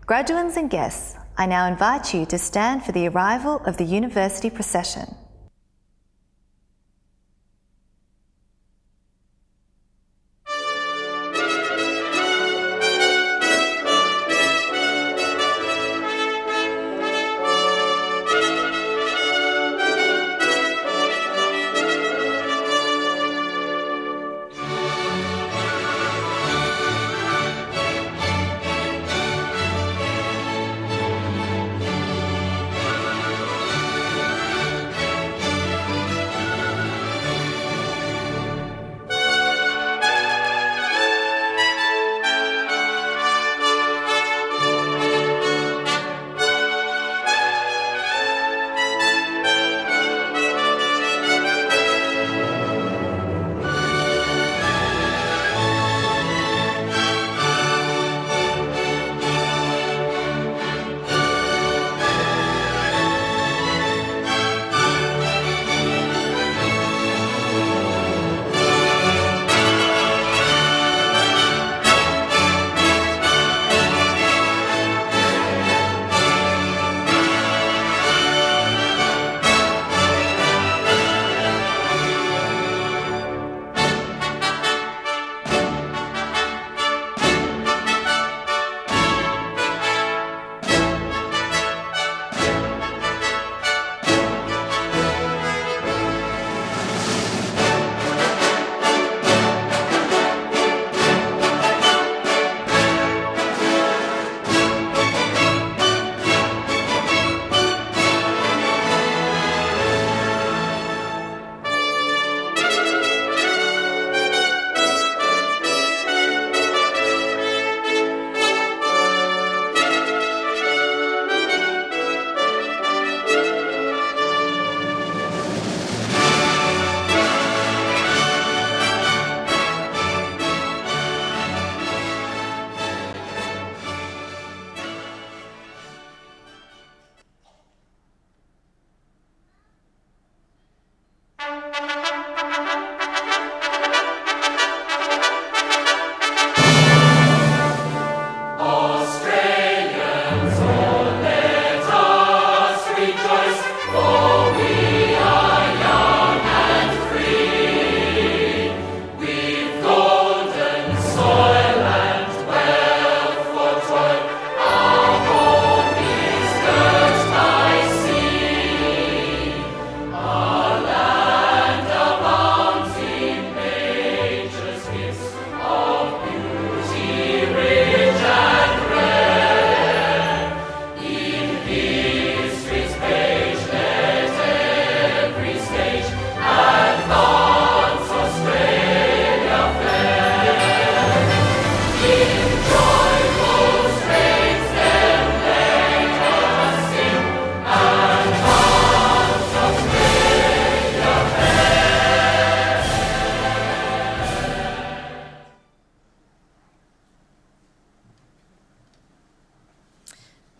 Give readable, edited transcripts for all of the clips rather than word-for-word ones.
Graduands and guests, I now invite you to stand for the arrival of the university procession.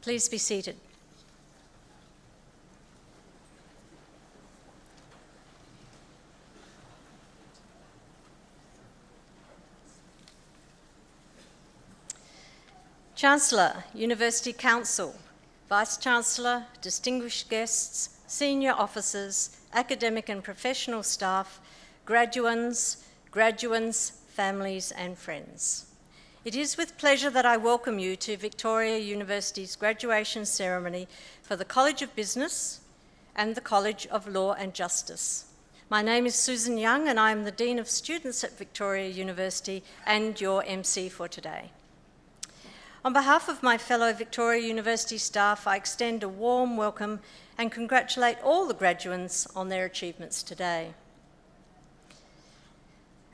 Please be seated. Chancellor, University Council, Vice-Chancellor, distinguished guests, senior officers, academic and professional staff, graduands, families and friends. It is with pleasure that I welcome you to Victoria University's graduation ceremony for the College of Business and the College of Law and Justice. My name is Susan Young and I am the Dean of Students at Victoria University and your MC for today. On behalf of my fellow Victoria University staff, I extend a warm welcome and congratulate all the graduands on their achievements today.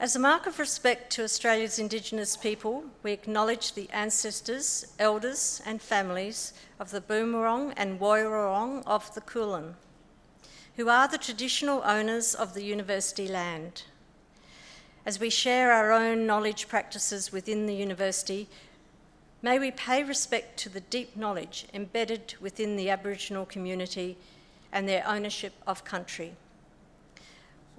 As a mark of respect to Australia's Indigenous people, we acknowledge the ancestors, elders and families of the Boonwurrung and Woiwurrung of the Kulin, who are the traditional owners of the university land. As we share our own knowledge practices within the university, may we pay respect to the deep knowledge embedded within the Aboriginal community and their ownership of country.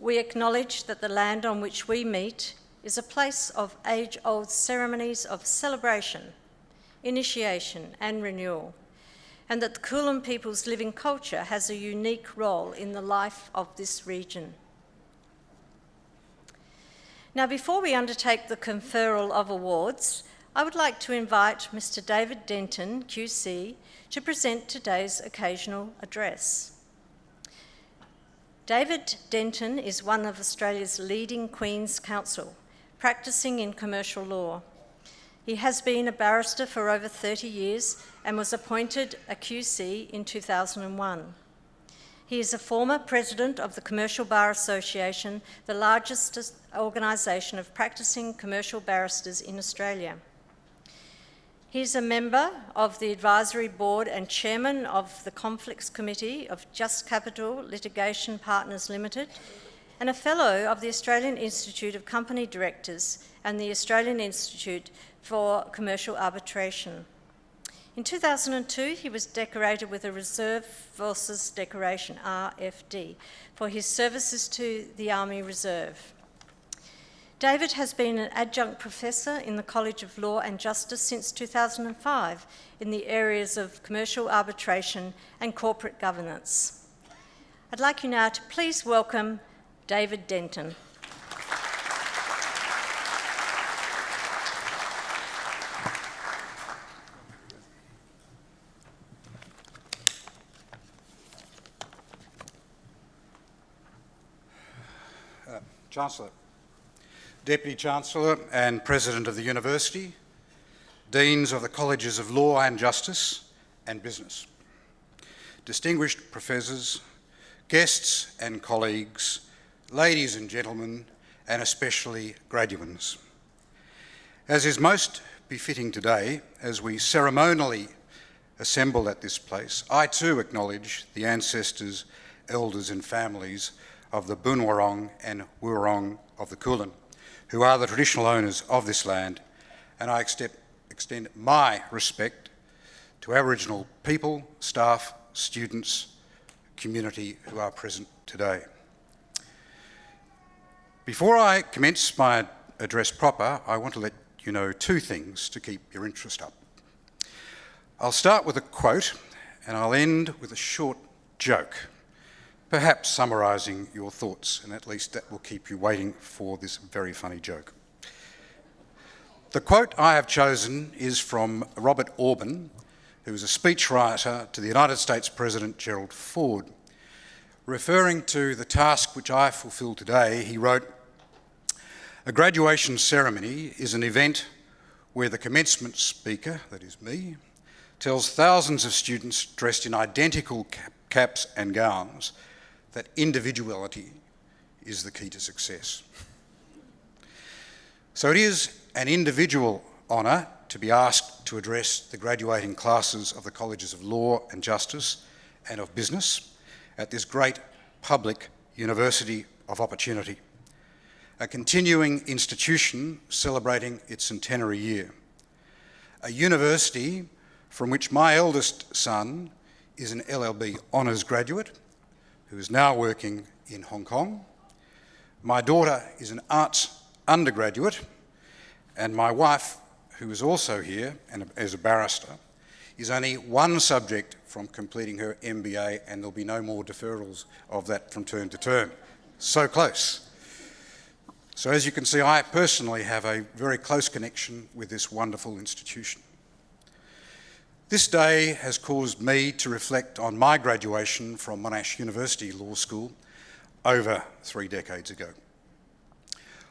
We acknowledge that the land on which we meet is a place of age-old ceremonies of celebration, initiation and renewal, and that the Kulin people's living culture has a unique role in the life of this region. Now, before we undertake the conferral of awards, I would like to invite Mr. David Denton, QC, to present today's occasional address. David Denton is one of Australia's leading Queen's Counsel, practising in commercial law. He has been a barrister for over 30 years and was appointed a QC in 2001. He is a former president of the Commercial Bar Association, the largest organisation of practising commercial barristers in Australia. He is a member of the Advisory Board and chairman of the Conflicts Committee of Just Capital Litigation Partners Limited, and a fellow of the Australian Institute of Company Directors and the Australian Institute for Commercial Arbitration. In 2002, he was decorated with a Reserve Forces Decoration, RFD, for his services to the Army Reserve. David has been an adjunct professor in the College of Law and Justice since 2005 in the areas of commercial arbitration and corporate governance. I'd like you now to please welcome David Denton. Chancellor, Deputy Chancellor and President of the University, Deans of the Colleges of Law and Justice and Business, distinguished professors, guests and colleagues, ladies and gentlemen, and especially graduands. As is most befitting today, as we ceremonially assemble at this place, I too acknowledge the ancestors, elders and families of the Boonwurrung and Wurrung of the Kulin, who are the traditional owners of this land, and I extend my respect to Aboriginal people, staff, students, community who are present today. Before I commence my address proper, I want to let you know two things to keep your interest up. I'll start with a quote and I'll end with a short joke, perhaps summarising your thoughts, and at least that will keep you waiting for this very funny joke. The quote I have chosen is from Robert Orban, who was a speechwriter to the United States President Gerald Ford. Referring to the task which I fulfil today, he wrote, "A graduation ceremony is an event where the commencement speaker, that is me, tells thousands of students dressed in identical caps and gowns that individuality is the key to success." So it is an individual honour to be asked to address the graduating classes of the Colleges of Law and Justice and of Business at this great public university of opportunity, a continuing institution celebrating its centenary year, a university from which my eldest son is an LLB honours graduate who is now working in Hong Kong. My daughter is an arts undergraduate, and my wife, who is also here and as a barrister, is only one subject from completing her MBA, and there'll be no more deferrals of that from term to term. So close. So as you can see, I personally have a very close connection with this wonderful institution. This day has caused me to reflect on my graduation from Monash University Law School over 3 decades ago.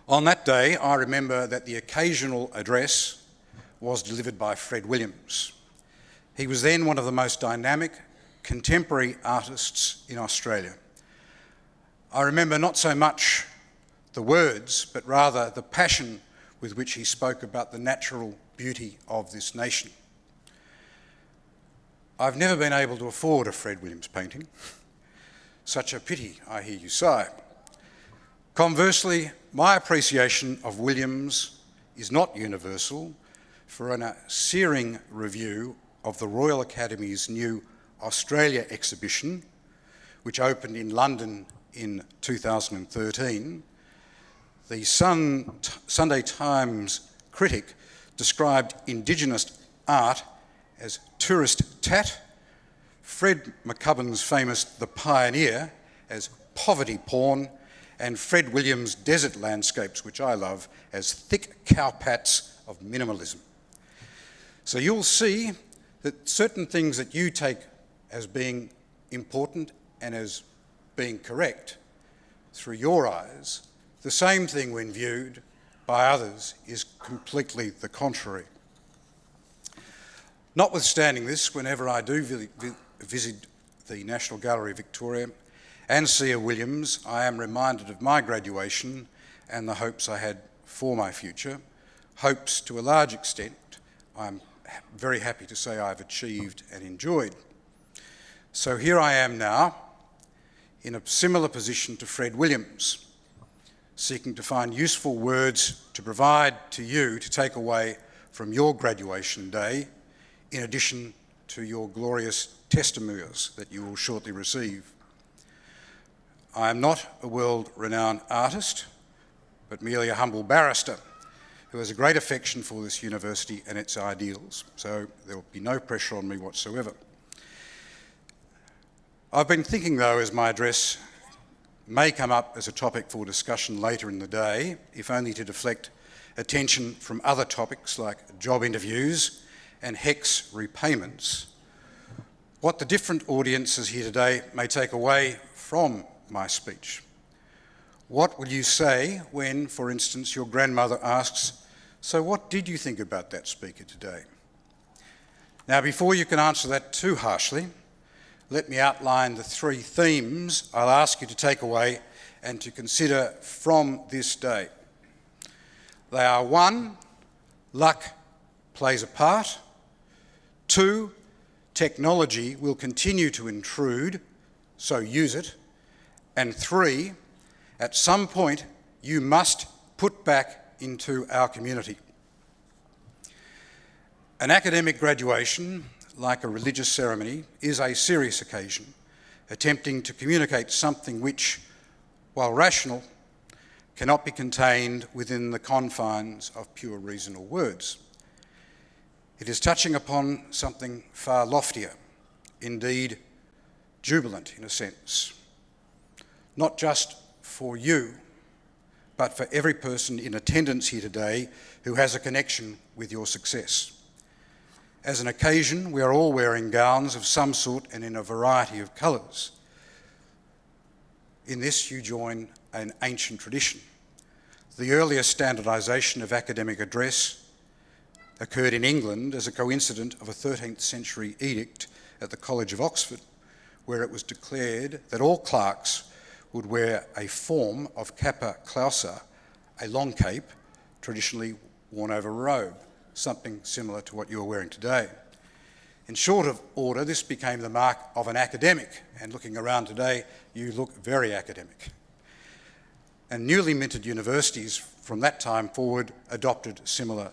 On that day, I remember that the occasional address was delivered by Fred Williams. He was then one of the most dynamic contemporary artists in Australia. I remember not so much the words, but rather the passion with which he spoke about the natural beauty of this nation. I've never been able to afford a Fred Williams painting. Such a pity, I hear you sigh. Conversely, my appreciation of Williams is not universal, for in a searing review of the Royal Academy's new Australia exhibition, which opened in London in 2013, the Sunday Times critic described Indigenous art as tourist tat, Fred McCubbin's famous The Pioneer as poverty porn, and Fred Williams' desert landscapes, which I love, as thick cowpats of minimalism. So you'll see that certain things that you take as being important and as being correct through your eyes, the same thing when viewed by others is completely the contrary. Notwithstanding this, whenever I do visit the National Gallery of Victoria and see a Williams, I am reminded of my graduation and the hopes I had for my future. Hopes to a large extent I'm very happy to say I've achieved and enjoyed. So here I am now in a similar position to Fred Williams, seeking to find useful words to provide to you to take away from your graduation day, in addition to your glorious testimonials that you will shortly receive. I am not a world-renowned artist, but merely a humble barrister who has a great affection for this university and its ideals, so there will be no pressure on me whatsoever. I've been thinking, though, as my address may come up as a topic for discussion later in the day, if only to deflect attention from other topics like job interviews and HECS repayments, what the different audiences here today may take away from my speech. What will you say when, for instance, your grandmother asks, "So what did you think about that speaker today?" Now, before you can answer that too harshly, let me outline the three themes I'll ask you to take away and to consider from this day. They are: 1, luck plays a part; 2, technology will continue to intrude, so use it; and 3, at some point you must put back into our community. An academic graduation, like a religious ceremony, is a serious occasion, attempting to communicate something which, while rational, cannot be contained within the confines of pure reason or words. It is touching upon something far loftier, indeed jubilant in a sense, not just for you, but for every person in attendance here today who has a connection with your success. As an occasion, we are all wearing gowns of some sort and in a variety of colours. In this, you join an ancient tradition. The earliest standardisation of academic address occurred in England as a coincident of a 13th century edict at the College of Oxford, where it was declared that all clerks would wear a form of cappa clausa, a long cape, traditionally worn over a robe, something similar to what you're wearing today. In short order, this became the mark of an academic, and looking around today, you look very academic. And newly minted universities from that time forward adopted similar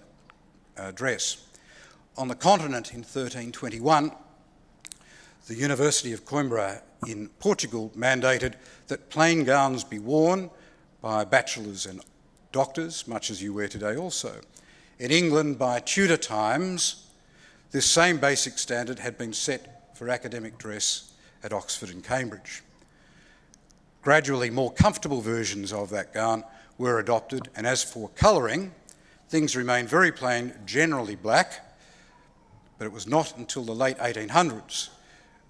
dress. On the continent in 1321, the University of Coimbra in Portugal mandated that plain gowns be worn by bachelors and doctors, much as you wear today also. In England, by Tudor times, this same basic standard had been set for academic dress at Oxford and Cambridge. Gradually, more comfortable versions of that gown were adopted, and as for colouring, things remained very plain, generally black, but it was not until the late 1800s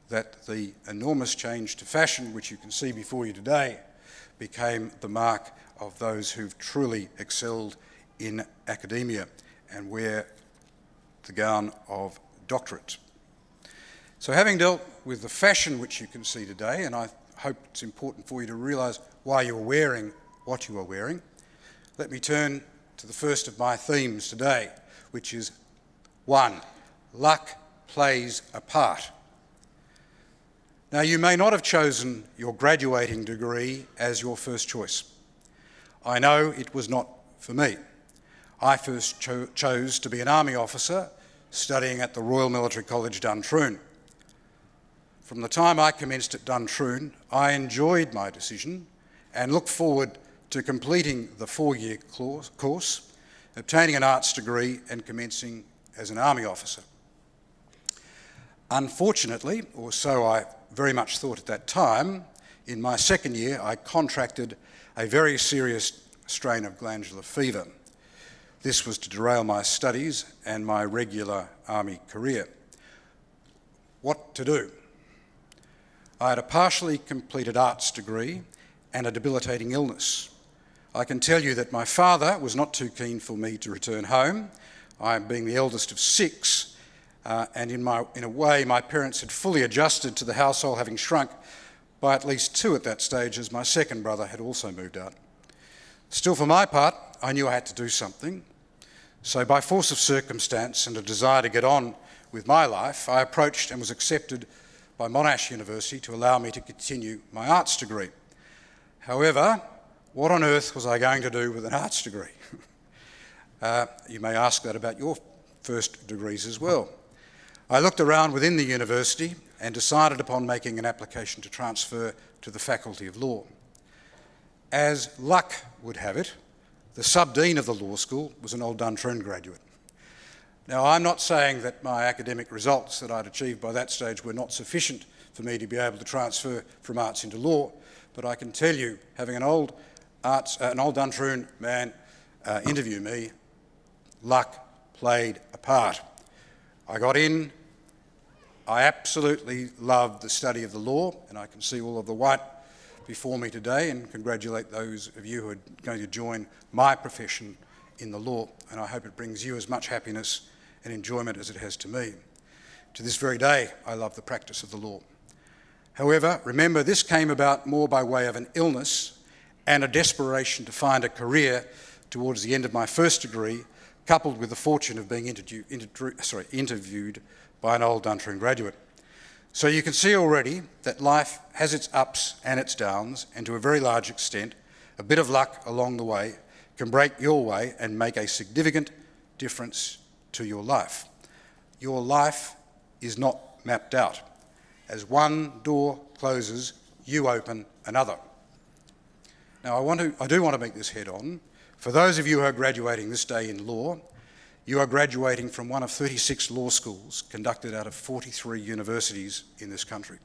that the enormous change to fashion, which you can see before you today, became the mark of those who've truly excelled in academia and wear the gown of doctorate. So having dealt with the fashion which you can see today, and I hope it's important for you to realise why you're wearing what you are wearing, let me turn to the first of my themes today, which is 1, luck plays a part. Now, you may not have chosen your graduating degree as your first choice. I know it was not for me. I first chose to be an army officer studying at the Royal Military College, Duntroon. From the time I commenced at Duntroon, I enjoyed my decision and looked forward to completing the 4-year course, obtaining an arts degree and commencing as an army officer. Unfortunately, or so I very much thought at that time, in my second year I contracted a very serious strain of glandular fever. This was to derail my studies and my regular army career. What to do? I had a partially completed arts degree and a debilitating illness. I can tell you that my father was not too keen for me to return home. I, being the eldest of six, and in a way my parents had fully adjusted to the household, having shrunk by at least two at that stage, as my second brother had also moved out. Still, for my part, I knew I had to do something. So by force of circumstance and a desire to get on with my life, I approached and was accepted by Monash University to allow me to continue my arts degree. However, what on earth was I going to do with an arts degree? You may ask that about your first degrees as well. I looked around within the university and decided upon making an application to transfer to the Faculty of Law. As luck would have it, the sub-dean of the law school was an old Duntroon graduate. Now, I'm not saying that my academic results that I'd achieved by that stage were not sufficient for me to be able to transfer from arts into law, but I can tell you, having an old Duntroon man interview me, luck played a part. I got in. I absolutely loved the study of the law, and I can see all of the white before me today and congratulate those of you who are going to join my profession in the law, and I hope it brings you as much happiness and enjoyment as it has to me. To this very day, I love the practice of the law. However, remember, this came about more by way of an illness and a desperation to find a career towards the end of my first degree, coupled with the fortune of being interviewed by an old Duntroon graduate. So you can see already that life has its ups and its downs, and to a very large extent, a bit of luck along the way can break your way and make a significant difference to your life. Your life is not mapped out. As one door closes, you open another. Now, I do want to make this head on. For those of you who are graduating this day in law, you are graduating from one of 36 law schools conducted out of 43 universities in this country.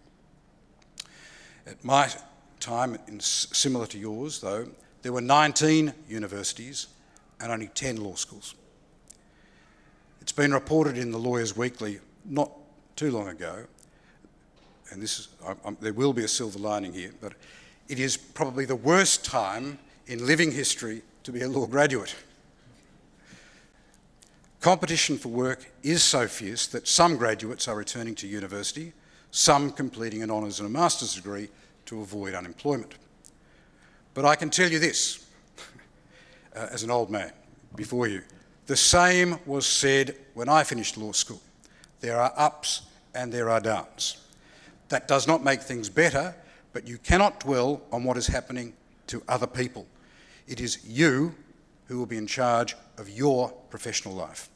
At my time, similar to yours though, there were 19 universities and only 10 law schools. It's been reported in the Lawyers Weekly not too long ago, and there will be a silver lining here, but it is probably the worst time in living history to be a law graduate. Competition for work is so fierce that some graduates are returning to university, some completing an honours and a master's degree to avoid unemployment. But I can tell you this, as an old man before you, the same was said when I finished law school. There are ups and there are downs. That does not make things better, but you cannot dwell on what is happening to other people. It is you who will be in charge of your professional life.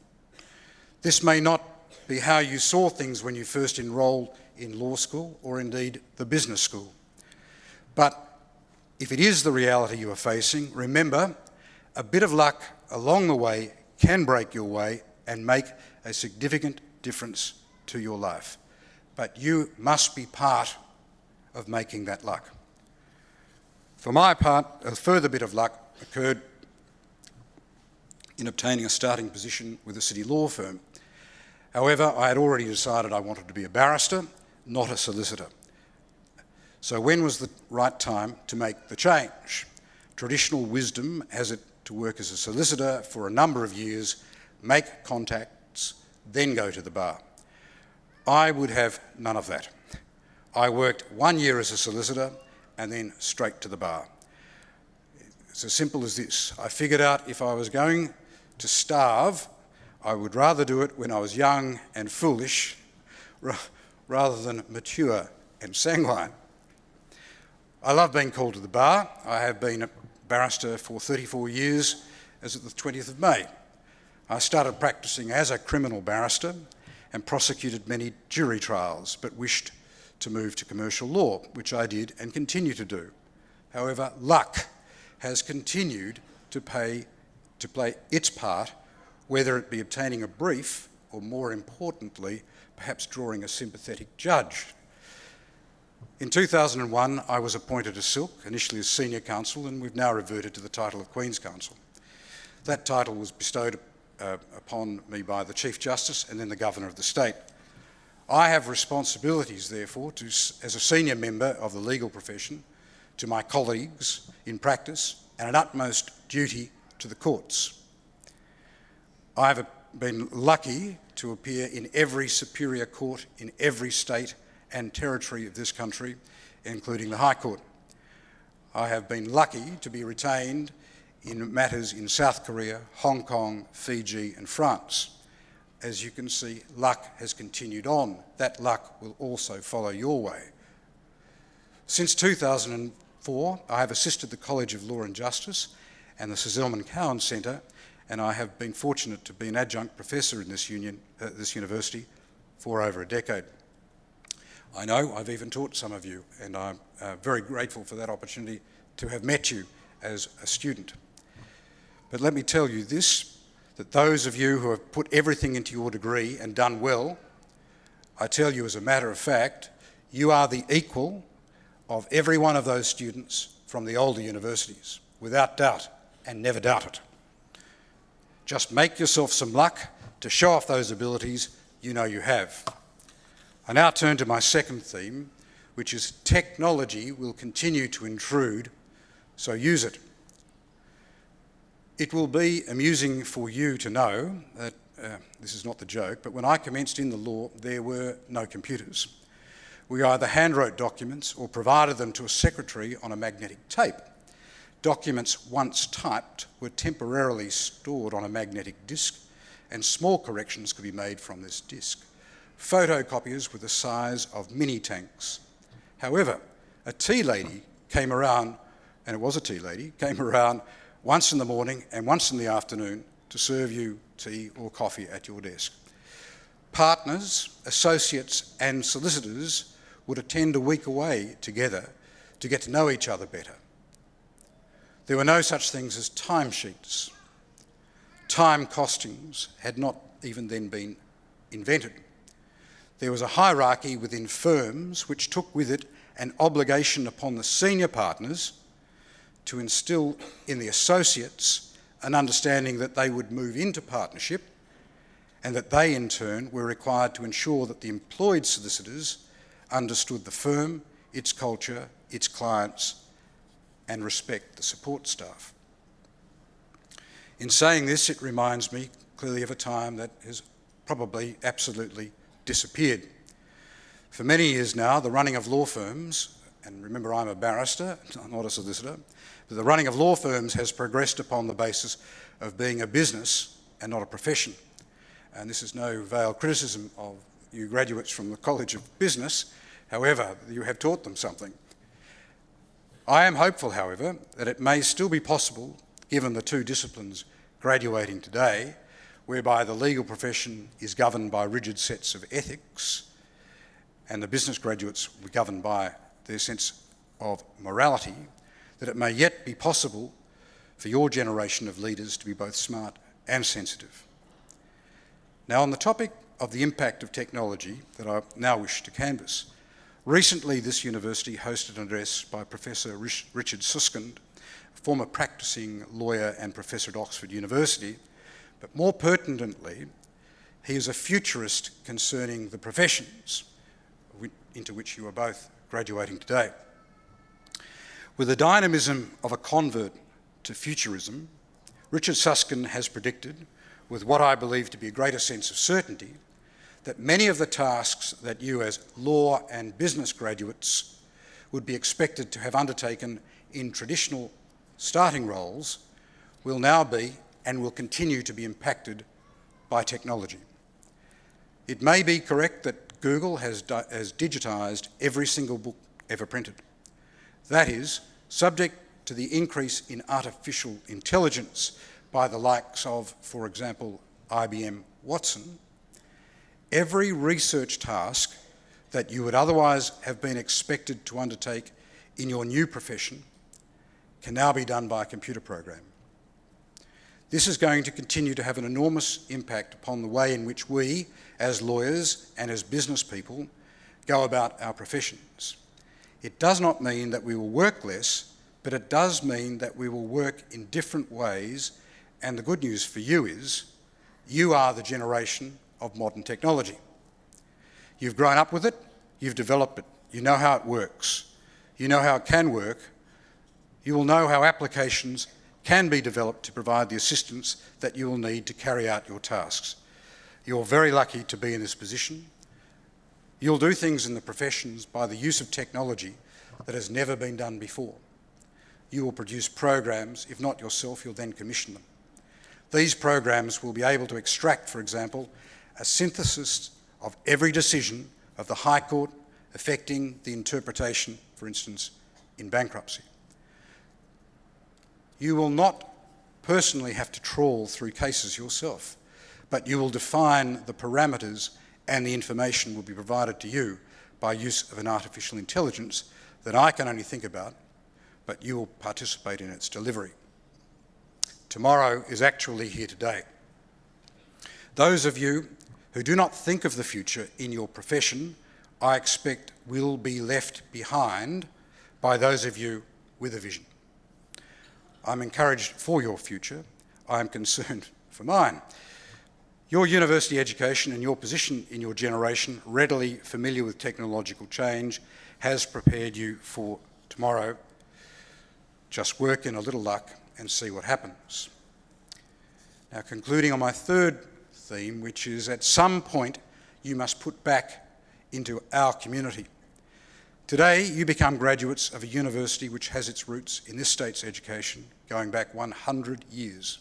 This may not be how you saw things when you first enrolled in law school or indeed the business school. But if it is the reality you are facing, remember, a bit of luck along the way can break your way and make a significant difference to your life. But you must be part of making that luck. For my part, a further bit of luck occurred in obtaining a starting position with a city law firm. However, I had already decided I wanted to be a barrister, not a solicitor. So when was the right time to make the change? Traditional wisdom has it to work as a solicitor for a number of years, make contacts, then go to the bar. I would have none of that. I worked 1 year as a solicitor and then straight to the bar. It's as simple as this. I figured out if I was going to starve, I would rather do it when I was young and foolish rather than mature and sanguine. I love being called to the bar. I have been a barrister for 34 years as of the 20th of May. I started practising as a criminal barrister and prosecuted many jury trials, but wished to move to commercial law, which I did and continue to do. However, luck has continued to play its part, whether it be obtaining a brief or more importantly, perhaps drawing a sympathetic judge. In 2001, I was appointed as Silk, initially as Senior Counsel, and we've now reverted to the title of Queen's Counsel. That title was bestowed upon me by the Chief Justice and then the Governor of the State. I have responsibilities, therefore, as a senior member of the legal profession, to my colleagues in practice, and an utmost duty to the courts. I have been lucky to appear in every superior court in every state and territory of this country, including the High Court. I have been lucky to be retained in matters in South Korea, Hong Kong, Fiji and France. As you can see, luck has continued on. That luck will also follow your way. Since 2004, I have assisted the College of Law and Justice and the Sir Zelman Cowen Centre, and I have been fortunate to be an adjunct professor in this university for over a decade. I know I've even taught some of you, and I'm very grateful for that opportunity to have met you as a student. But let me tell you this, that those of you who have put everything into your degree and done well, I tell you as a matter of fact, you are the equal of every one of those students from the older universities, without doubt, and never doubt it. Just make yourself some luck to show off those abilities you know you have. I now turn to my second theme, which is technology will continue to intrude, so use it. It will be amusing for you to know that, this is not the joke, but when I commenced in the law, there were no computers. We either handwrote documents or provided them to a secretary on a magnetic tape. Documents once typed were temporarily stored on a magnetic disc, and small corrections could be made from this disc. Photocopiers were the size of mini tanks. However, a tea lady came around, and it was a tea lady, came around once in the morning and once in the afternoon to serve you tea or coffee at your desk. Partners, associates and solicitors would attend a week away together to get to know each other better. There were no such things as timesheets. Time costings had not even then been invented. There was a hierarchy within firms which took with it an obligation upon the senior partners to instill in the associates an understanding that they would move into partnership and that they in turn were required to ensure that the employed solicitors understood the firm, its culture, its clients, and respect the support staff. In saying this, it reminds me clearly of a time that has probably absolutely disappeared. For many years now, the running of law firms, and remember I'm a barrister, not a solicitor, but the running of law firms has progressed upon the basis of being a business and not a profession. And this is no veiled criticism of you graduates from the College of Business. However, you have taught them something. I am hopeful, however, that it may still be possible, given the two disciplines graduating today, whereby the legal profession is governed by rigid sets of ethics and the business graduates will be governed by their sense of morality, that it may yet be possible for your generation of leaders to be both smart and sensitive. Now, on the topic of the impact of technology that I now wish to canvass, recently this university hosted an address by Professor Richard Susskind, a former practicing lawyer and professor at Oxford University, but more pertinently, he is a futurist concerning the professions into which you are both graduating today. With the dynamism of a convert to futurism, Richard Susskind has predicted, with what I believe to be a greater sense of certainty, that many of the tasks that you as law and business graduates would be expected to have undertaken in traditional starting roles will now be and will continue to be impacted by technology. It may be correct that Google has digitised every single book ever printed. That is, subject to the increase in artificial intelligence by the likes of, for example, IBM Watson, every research task that you would otherwise have been expected to undertake in your new profession can now be done by a computer program. This is going to continue to have an enormous impact upon the way in which we, as lawyers and as business people, go about our professions. It does not mean that we will work less, but it does mean that we will work in different ways, and the good news for you is you are the generation of modern technology. You've grown up with it, you've developed it, you know how it works, you know how it can work, you will know how applications can be developed to provide the assistance that you will need to carry out your tasks. You're very lucky to be in this position. You'll do things in the professions by the use of technology that has never been done before. You will produce programs. If not yourself, you'll then commission them. These programs will be able to extract, for example, a synthesis of every decision of the High Court affecting the interpretation, for instance, in bankruptcy. You will not personally have to trawl through cases yourself, but you will define the parameters and the information will be provided to you by use of an artificial intelligence that I can only think about, but you will participate in its delivery. Tomorrow is actually here today. Those of you who do not think of the future in your profession, I expect will be left behind by those of you with a vision. I'm encouraged for your future. I'm concerned for mine. Your university education and your position in your generation, readily familiar with technological change, has prepared you for tomorrow. Just work in a little luck and see what happens. Now, concluding on my third theme, which is at some point you must put back into our community. Today, you become graduates of a university which has its roots in this state's education going back 100 years.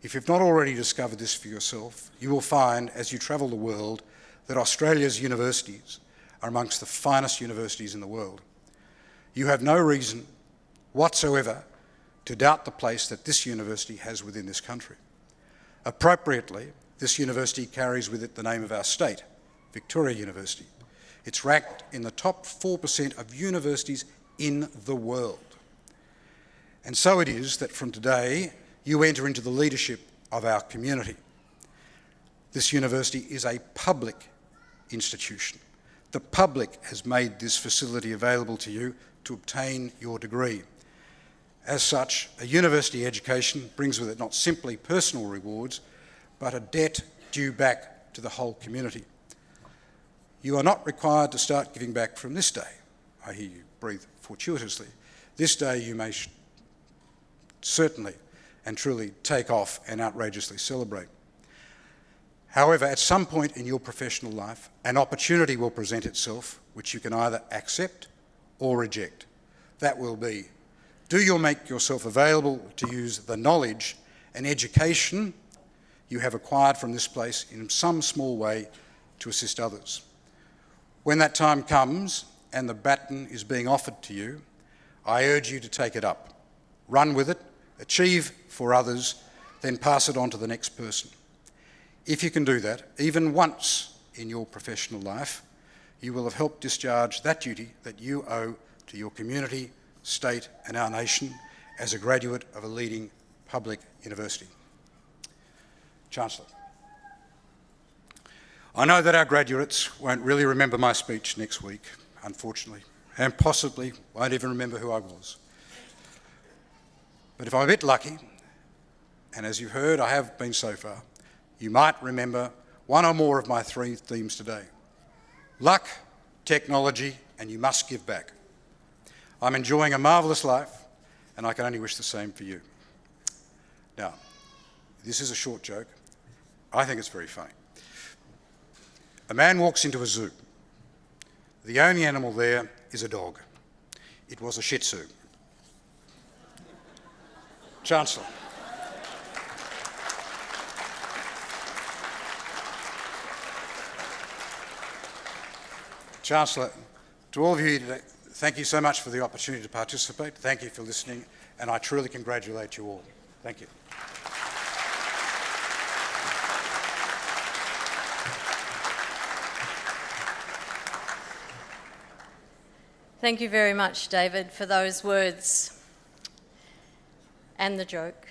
If you've not already discovered this for yourself, you will find as you travel the world that Australia's universities are amongst the finest universities in the world. You have no reason whatsoever to doubt the place that this university has within this country. Appropriately, this university carries with it the name of our state, Victoria University. It's ranked in the top 4% of universities in the world. And so it is that from today, you enter into the leadership of our community. This university is a public institution. The public has made this facility available to you to obtain your degree. As such, a university education brings with it not simply personal rewards, but a debt due back to the whole community. You are not required to start giving back from this day. I hear you breathe fortuitously. This day you may certainly and truly take off and outrageously celebrate. However, at some point in your professional life, an opportunity will present itself which you can either accept or reject. That will be, do you make yourself available to use the knowledge and education you have acquired from this place in some small way to assist others? When that time comes and the baton is being offered to you, I urge you to take it up, run with it, achieve for others, then pass it on to the next person. If you can do that, even once in your professional life, you will have helped discharge that duty that you owe to your community, state and our nation as a graduate of a leading public university. Chancellor, I know that our graduates won't really remember my speech next week, unfortunately, and possibly won't even remember who I was. But if I'm a bit lucky, and as you've heard, I have been so far, you might remember one or more of my three themes today. Luck, technology, and you must give back. I'm enjoying a marvellous life, and I can only wish the same for you. Now, this is a short joke. I think it's very funny. A man walks into a zoo. The only animal there is a dog. It was a Shih Tzu. Chancellor. Chancellor, to all of you today, thank you so much for the opportunity to participate. Thank you for listening, and I truly congratulate you all. Thank you. Thank you very much, David, for those words. and the joke.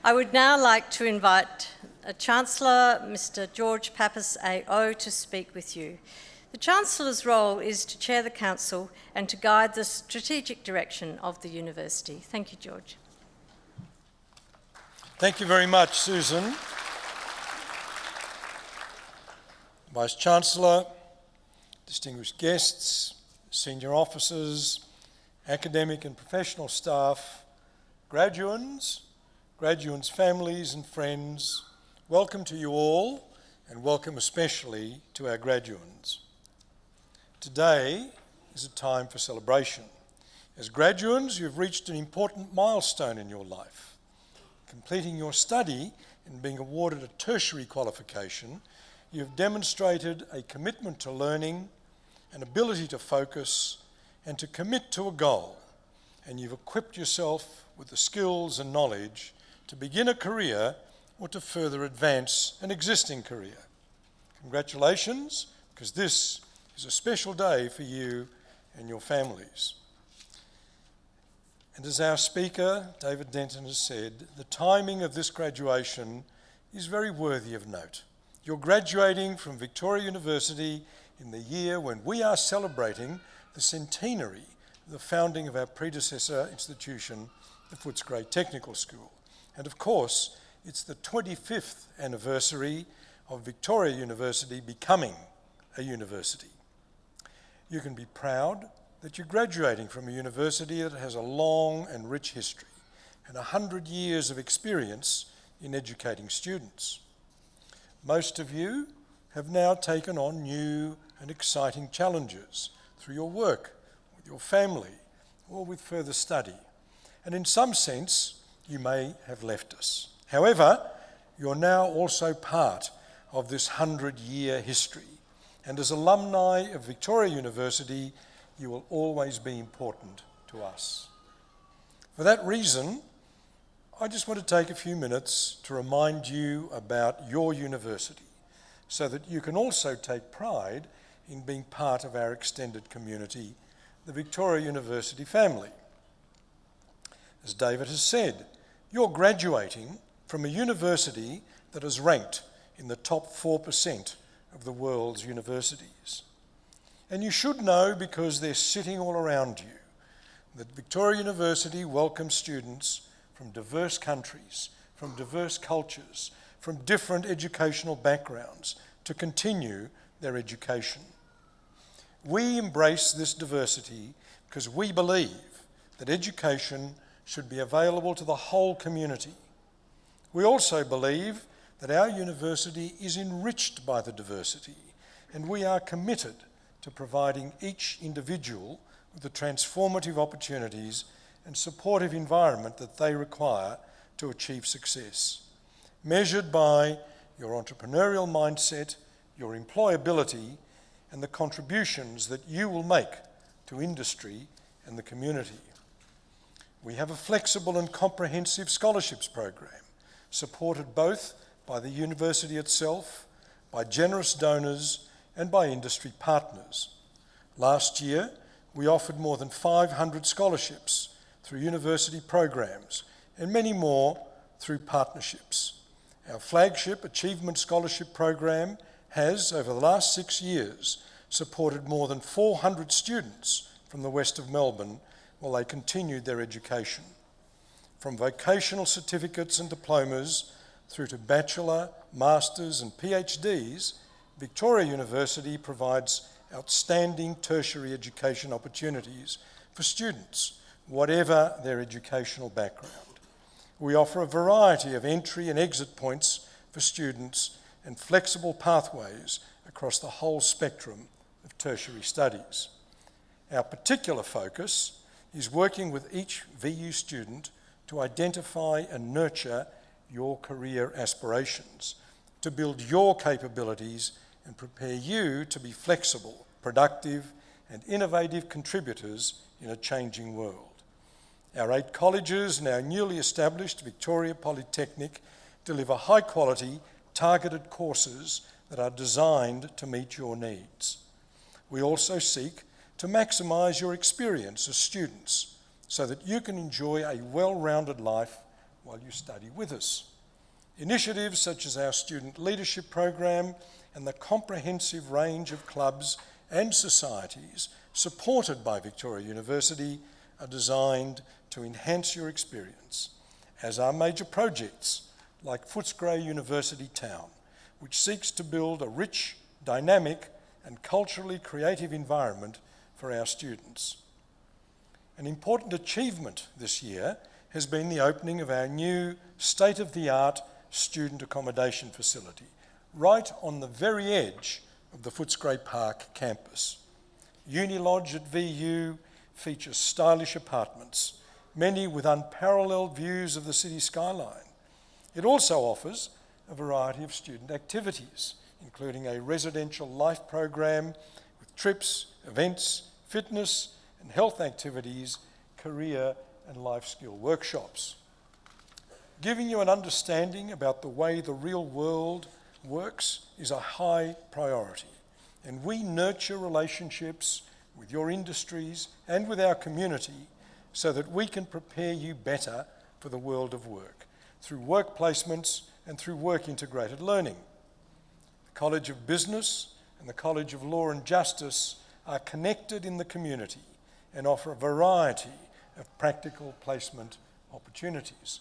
I would now like to invite Chancellor Mr. George Pappas AO to speak with you. The Chancellor's role is to chair the Council and to guide the strategic direction of the University. Thank you, George. Thank you very much, Susan. Vice-Chancellor, distinguished guests, senior officers, academic and professional staff, graduands, families and friends, welcome to you all, and welcome especially to our graduands. Today is a time for celebration. As graduands, you've reached an important milestone in your life. Completing your study and being awarded a tertiary qualification, you've demonstrated a commitment to learning, an ability to focus, and to commit to a goal, and you've equipped yourself with the skills and knowledge to begin a career or to further advance an existing career. Congratulations, because this is a special day for you and your families. And as our speaker, David Denton, has said, the timing of this graduation is very worthy of note. You're graduating from Victoria University in the year when we are celebrating the centenary of the founding of our predecessor institution, the Footscray Technical School. And of course, it's the 25th anniversary of Victoria University becoming a university. You can be proud that you're graduating from a university that has a long and rich history and 100 years of experience in educating students. Most of you have now taken on new and exciting challenges through your work, with your family, or with further study. And in some sense, you may have left us. However, you're now also part of this 100-year history. And as alumni of Victoria University, you will always be important to us. For that reason, I just want to take a few minutes to remind you about your university, so that you can also take pride in being part of our extended community, the Victoria University family. As David has said, you're graduating from a university that is ranked in the top 4% of the world's universities. And you should know, because they're sitting all around you, that Victoria University welcomes students from diverse countries, from diverse cultures, from different educational backgrounds to continue their education. We embrace this diversity because we believe that education should be available to the whole community. We also believe that our university is enriched by the diversity, and we are committed to providing each individual with the transformative opportunities and supportive environment that they require to achieve success, measured by your entrepreneurial mindset, your employability, and the contributions that you will make to industry and the community. We have a flexible and comprehensive scholarships program, supported both by the university itself, by generous donors, and by industry partners. Last year, we offered more than 500 scholarships through university programs, and many more through partnerships. Our flagship Achievement Scholarship program has, over the last 6 years, supported more than 400 students from the west of Melbourne while they continued their education. From vocational certificates and diplomas through to bachelor, masters and PhDs, Victoria University provides outstanding tertiary education opportunities for students, whatever their educational background. We offer a variety of entry and exit points for students and flexible pathways across the whole spectrum of tertiary studies. Our particular focus is working with each VU student to identify and nurture your career aspirations, to build your capabilities and prepare you to be flexible, productive and innovative contributors in a changing world. Our 8 colleges and our newly established Victoria Polytechnic deliver high-quality, targeted courses that are designed to meet your needs. We also seek to maximise your experience as students so that you can enjoy a well-rounded life while you study with us. Initiatives such as our Student Leadership Program and the comprehensive range of clubs and societies supported by Victoria University are designed to enhance your experience, as are major projects like Footscray University Town, which seeks to build a rich, dynamic and culturally creative environment for our students. An important achievement this year has been the opening of our new state-of-the-art student accommodation facility, right on the very edge of the Footscray Park campus. Unilodge at VU features stylish apartments, many with unparalleled views of the city skyline. It also offers a variety of student activities, including a residential life program with trips, events, fitness and health activities, career and life skill workshops. Giving you an understanding about the way the real world works is a high priority, and we nurture relationships with your industries and with our community so that we can prepare you better for the world of work through work placements and through work-integrated learning. The College of Business and the College of Law and Justice are connected in the community and offer a variety of practical placement opportunities.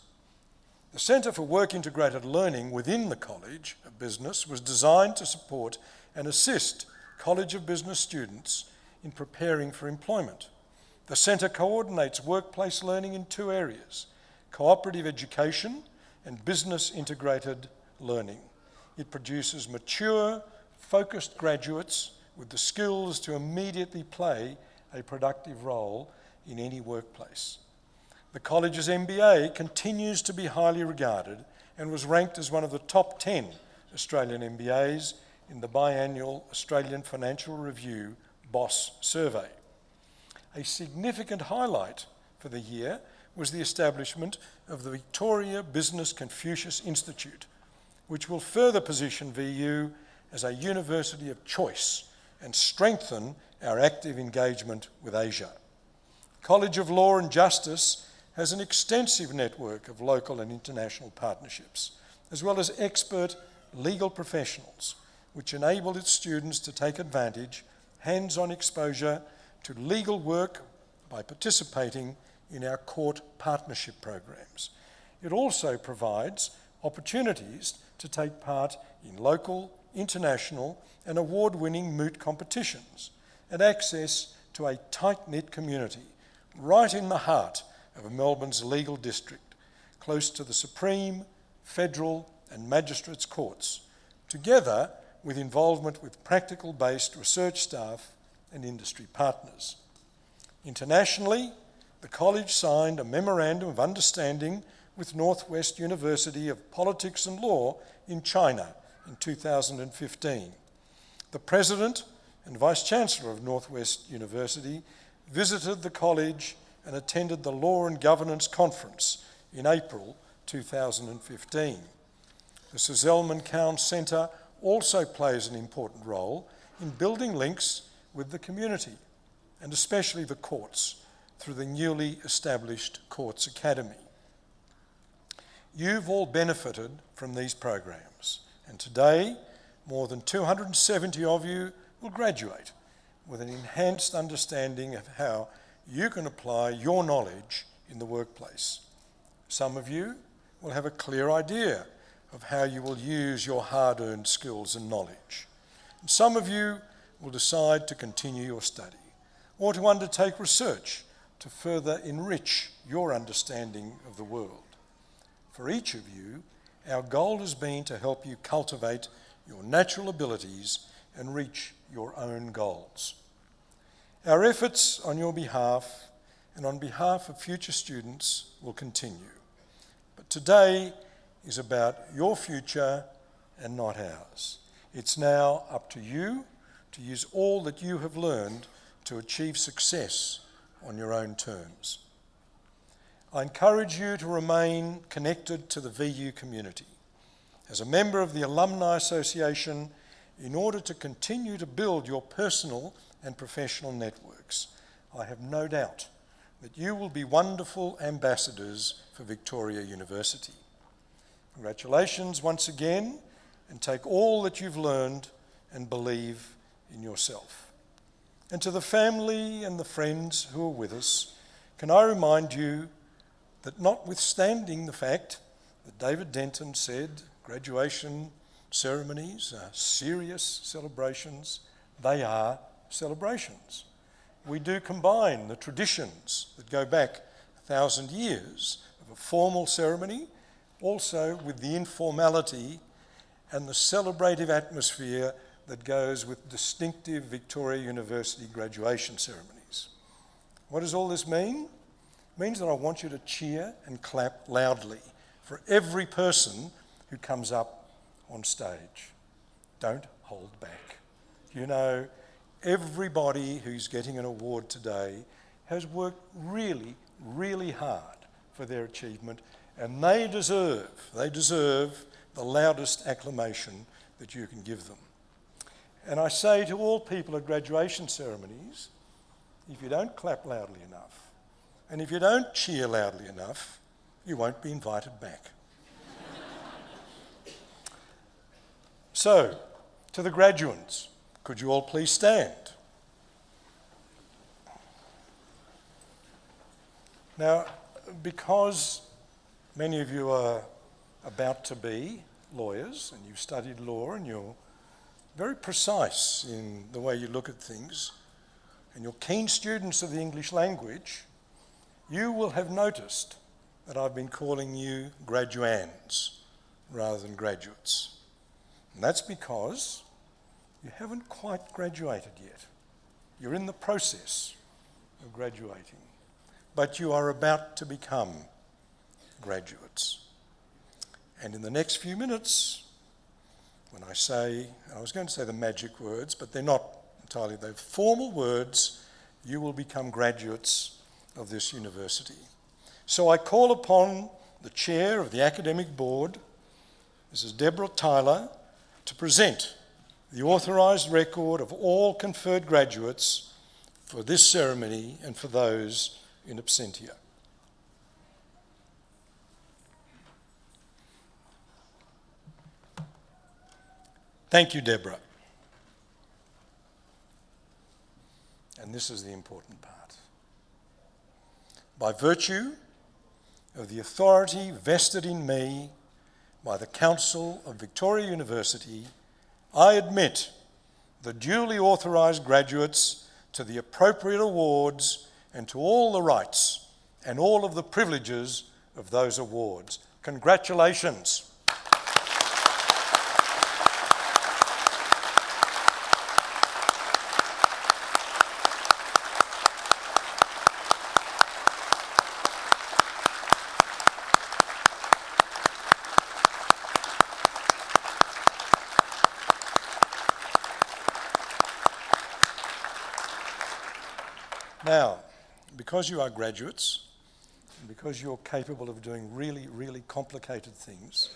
The Centre for Work-Integrated Learning within the College of Business was designed to support and assist College of Business students in preparing for employment. The Centre coordinates workplace learning in two areas: cooperative education and business integrated learning. It produces mature, focused graduates with the skills to immediately play a productive role in any workplace. The College's MBA continues to be highly regarded and was ranked as one of the top 10 Australian MBAs in the biannual Australian Financial Review BOSS survey. A significant highlight for the year was the establishment of the Victoria Business Confucius Institute, which will further position VU as a university of choice and strengthen our active engagement with Asia. College of Law and Justice has an extensive network of local and international partnerships, as well as expert legal professionals, which enable its students to take advantage, hands-on exposure to legal work by participating in our court partnership programs. It also provides opportunities to take part in local, international and award-winning moot competitions and access to a tight-knit community right in the heart of Melbourne's legal district, close to the Supreme, Federal and Magistrates Courts, together with involvement with practical-based research staff and industry partners. Internationally, the College signed a Memorandum of Understanding with Northwest University of Politics and Law in China in 2015. The President and Vice-Chancellor of Northwest University visited the College and attended the Law and Governance Conference in April 2015. The Sir Zelman Cowen Centre also plays an important role in building links with the community, and especially the courts, through the newly established Courts Academy. You've all benefited from these programs, and today more than 270 of you will graduate with an enhanced understanding of how you can apply your knowledge in the workplace. Some of you will have a clear idea of how you will use your hard-earned skills and knowledge. And some of you will decide to continue your study or to undertake research to further enrich your understanding of the world. For each of you, our goal has been to help you cultivate your natural abilities and reach your own goals. Our efforts on your behalf and on behalf of future students will continue. But today is about your future and not ours. It's now up to you to use all that you have learned to achieve success on your own terms. I encourage you to remain connected to the VU community as a member of the Alumni Association in order to continue to build your personal and professional networks. I have no doubt that you will be wonderful ambassadors for Victoria University. Congratulations once again, and take all that you've learned and believe in yourself. And to the family and the friends who are with us, can I remind you that notwithstanding the fact that David Denton said graduation ceremonies are serious celebrations, they are celebrations. We do combine the traditions that go back 1,000 years of a formal ceremony, also with the informality and the celebrative atmosphere that goes with distinctive Victoria University graduation ceremonies. What does all this mean? It means that I want you to cheer and clap loudly for every person who comes up on stage. Don't hold back. You know, everybody who's getting an award today has worked really, really hard for their achievement, and they deserve the loudest acclamation that you can give them. And I say to all people at graduation ceremonies, if you don't clap loudly enough, and if you don't cheer loudly enough, you won't be invited back. So, to the graduates, could you all please stand? Now, because many of you are about to be lawyers and you've studied law and you're very precise in the way you look at things, and you're keen students of the English language, you will have noticed that I've been calling you graduands rather than graduates. And that's because you haven't quite graduated yet. You're in the process of graduating, but you are about to become graduates. And in the next few minutes, when I was going to say the magic words, but they're not entirely, they're formal words, you will become graduates of this university. So I call upon the chair of the academic board, Mrs. Deborah Tyler, to present the authorised record of all conferred graduates for this ceremony and for those in absentia. Thank you, Deborah. And this is the important part. By virtue of the authority vested in me by the Council of Victoria University, I admit the duly authorised graduates to the appropriate awards and to all the rights and all of the privileges of those awards. Congratulations. Now, because you are graduates, and because you're capable of doing really, really complicated things,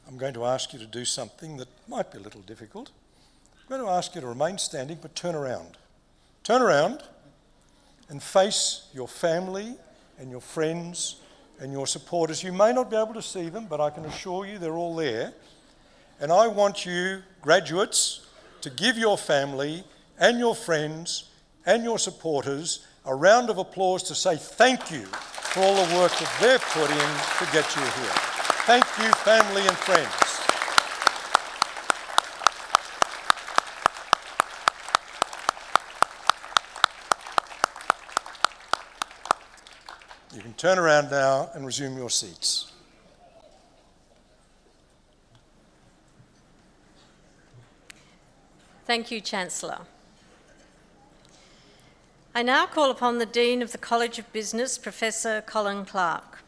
I'm going to ask you to do something that might be a little difficult. I'm going to ask you to remain standing, but turn around. Turn around and face your family and your friends and your supporters. You may not be able to see them, but I can assure you they're all there. And I want you, graduates, to give your family and your friends and your supporters a round of applause to say thank you for all the work that they've put in to get you here. Thank you, family and friends. You can turn around now and resume your seats. Thank you, Chancellor. I now call upon the Dean of the College of Business, Professor Colin Clark.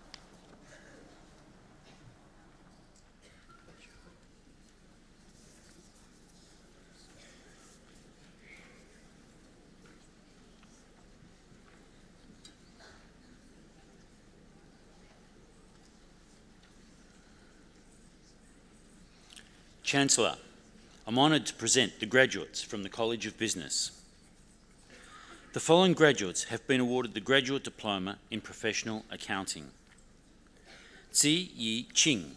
Chancellor, I'm honoured to present the graduates from the College of Business. The following graduates have been awarded the Graduate Diploma in Professional Accounting. Zi Yi Qing.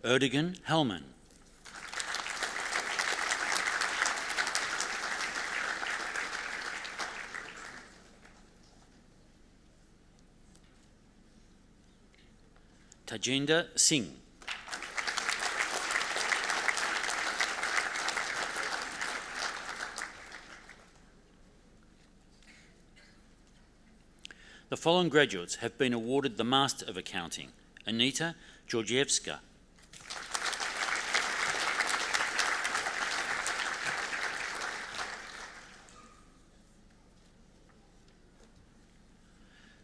Erdogan Hellman. Tajinder Singh. The following graduates have been awarded the Master of Accounting. Anita Georgievska.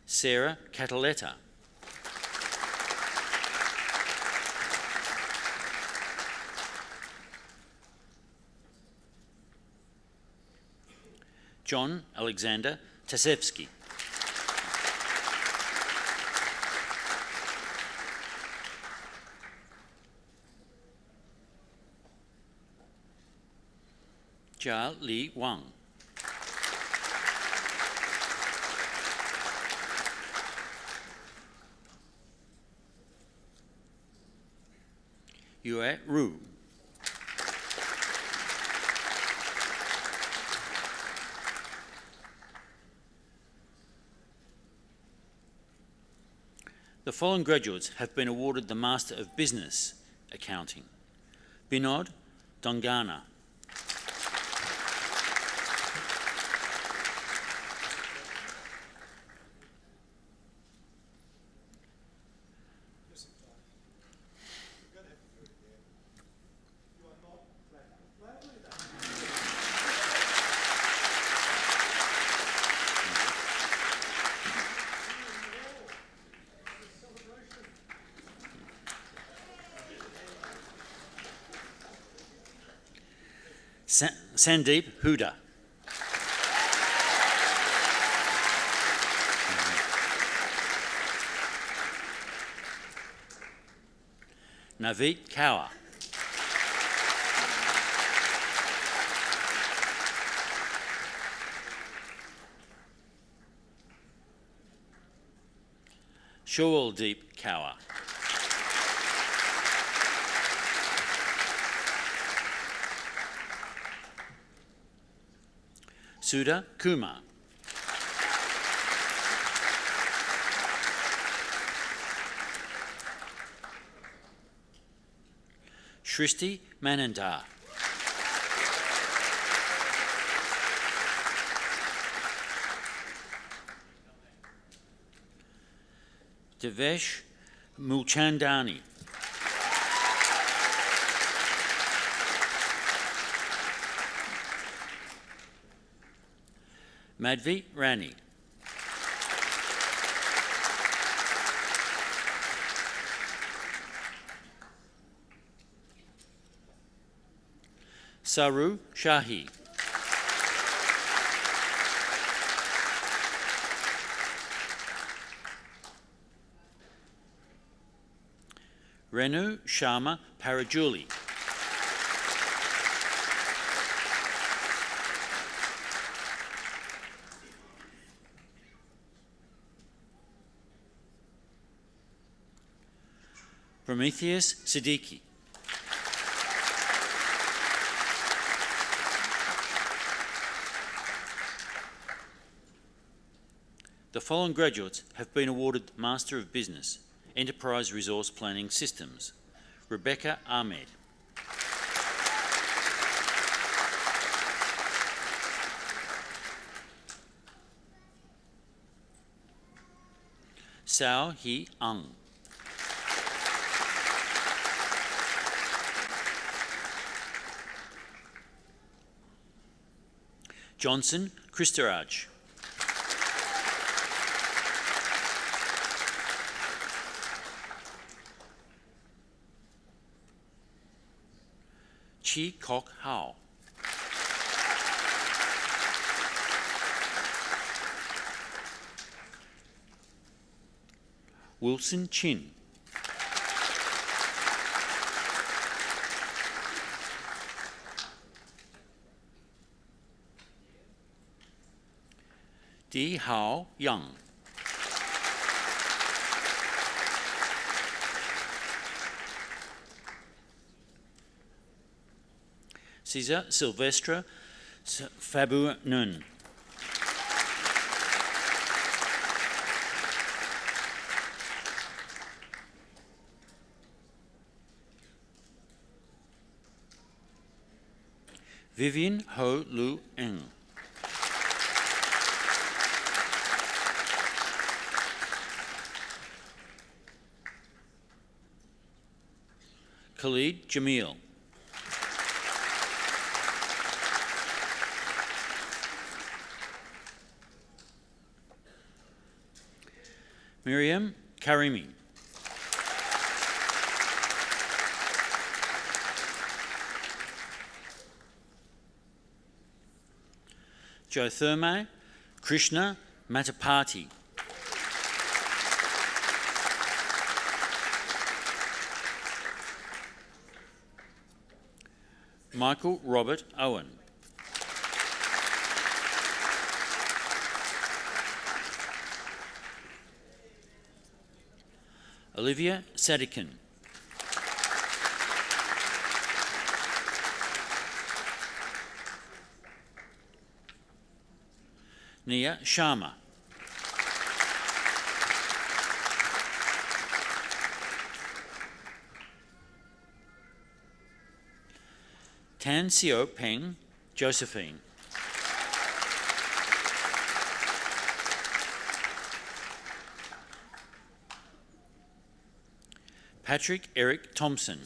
Sarah Cataletta. John Alexander Tasevsky. Jia Li Wang. Yue Ru. The following graduates have been awarded the Master of Business Accounting. Binod Dongana. Sandeep Huda. Naveed Kaur. Shawaldeep Kaur. Sudha Kumar. Shristi Manandar. Devesh Mulchandani. Madhvi Rani. Saru Shahi. Renu Sharma Parajuli. Prometheus Siddiqui. The following graduates have been awarded Master of Business, Enterprise Resource Planning Systems. Rebecca Ahmed. Sao Hee Ang. Johnson Christaraj. Chi Kok Hao. Wilson Chin. Di Hao Young. Cesar Silvestre Fabu Nun. Vivian Ho Lu Eng. Khalid Jamil. Miriam Karimi. Jyothirmay Krishna Matapati. Michael Robert Owen. Olivia Sadikin. Nia Sharma. Tan Sio Peng Josephine. Patrick Eric Thompson.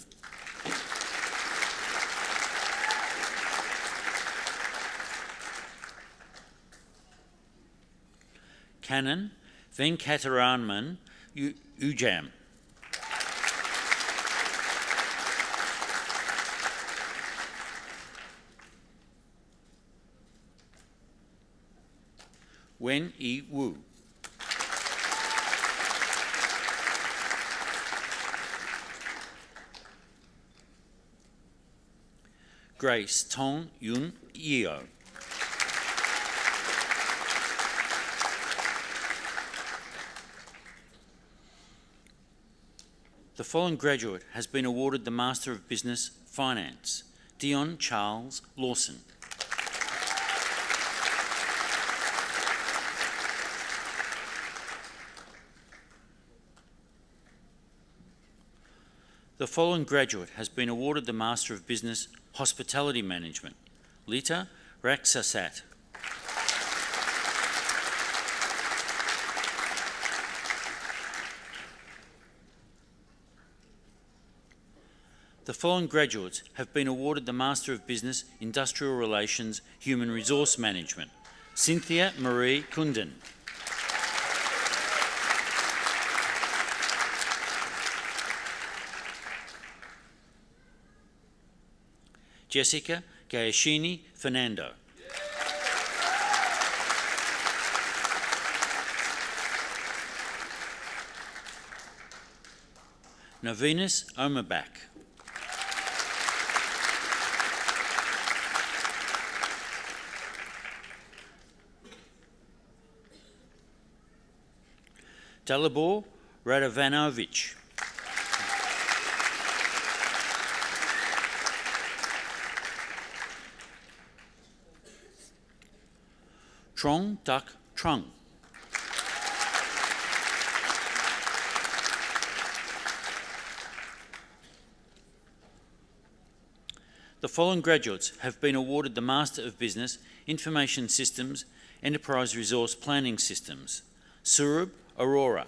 Canon Venkataraman Ujam. Wen Yi Wu. Grace Tong Yun Yeo. The following graduate has been awarded the Master of Business Finance: Dion Charles Lawson. The following graduate has been awarded the Master of Business Hospitality Management: Lita Raksasat. The following graduates have been awarded the Master of Business Industrial Relations Human Resource Management: Cynthia Marie Kunden. Jessica Gayashini Fernando. Novenas Omerbach. Dalibor Radovanovich. Trong Duc Trung. The following graduates have been awarded the Master of Business Information Systems Enterprise Resource Planning Systems: Surab Aurora.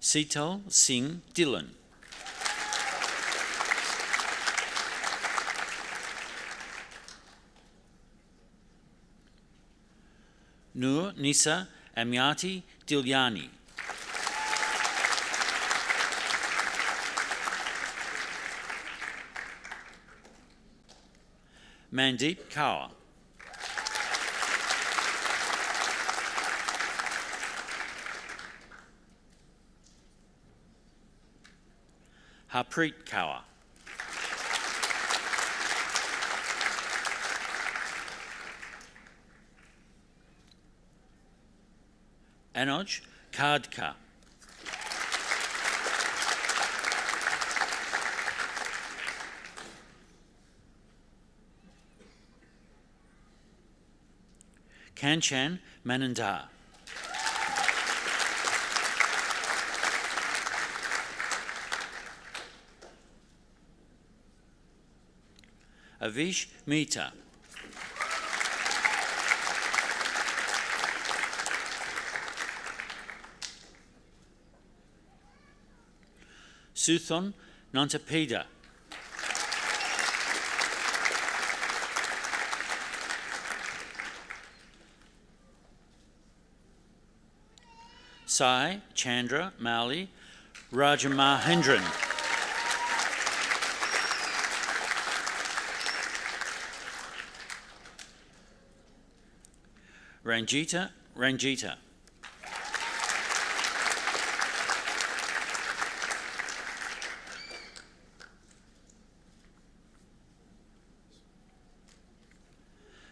Seetal Singh Dillon. Nur Nisa Amyati Dilyani. Mandeep Kaur. Harpreet Kaur. Anoj Kardka. Kanchan Manandar. Avish Mehta. Suthon Nantapida. Sai Chandra Mali Rajamahendran. Ranjita.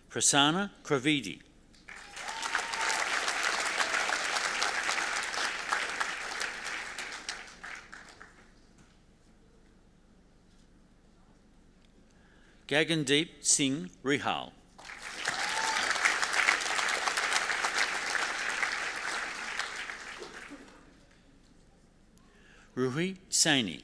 Prasanna Kravidi. Gagandeep Singh Rihal. Ruhi Saini.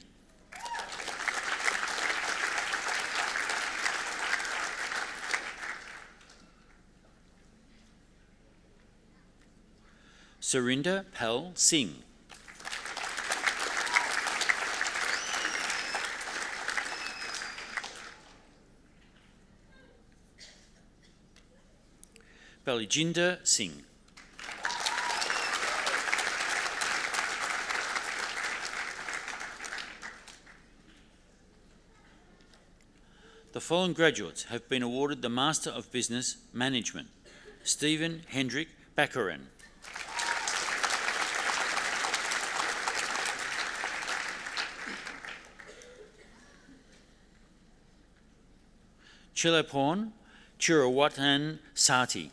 Surinder Pal Singh. Balijinder Singh. The following graduates have been awarded the Master of Business Management: Stephen Hendrik Baccarin. Chilaporn Chirawatan Sati.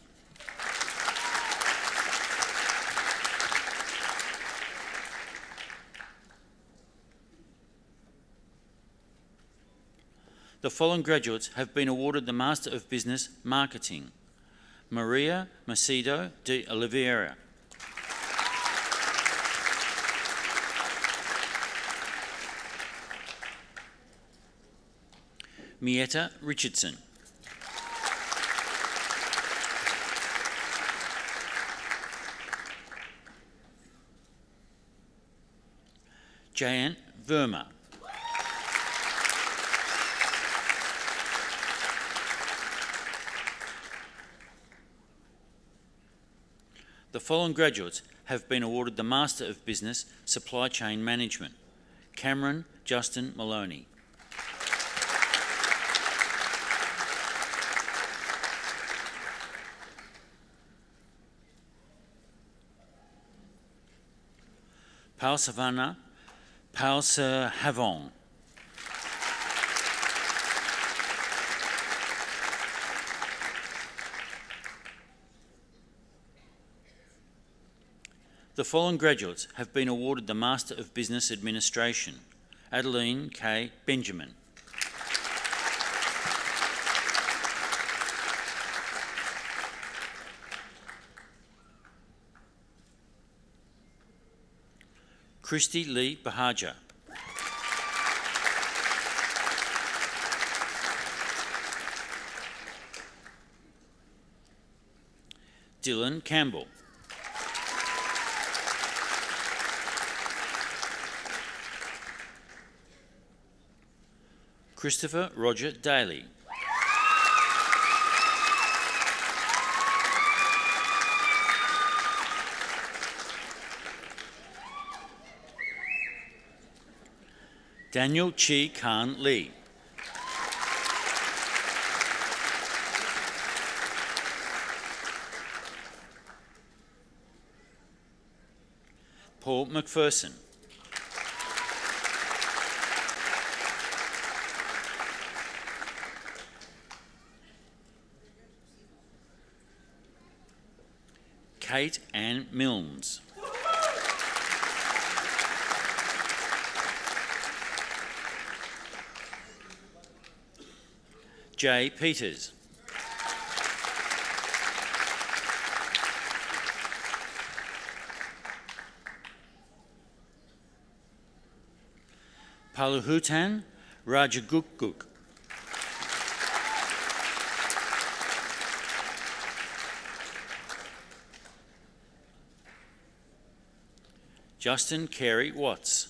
The following graduates have been awarded the Master of Business Marketing: Maria Macedo de Oliveira. Mietta Richardson. Jayant Verma. The following graduates have been awarded the Master of Business Supply Chain Management: Cameron Justin Maloney. Pausavana Pausahavong. The following graduates have been awarded the Master of Business Administration: Adeline K. Benjamin. Christy Lee Bahaja. Dylan Campbell. Christopher Roger Daly. Daniel Chi Khan Lee. Paul McPherson. Kate Ann Milnes. Jay Peters. Paluhutan Rajagukguk. Justin Carey Watts.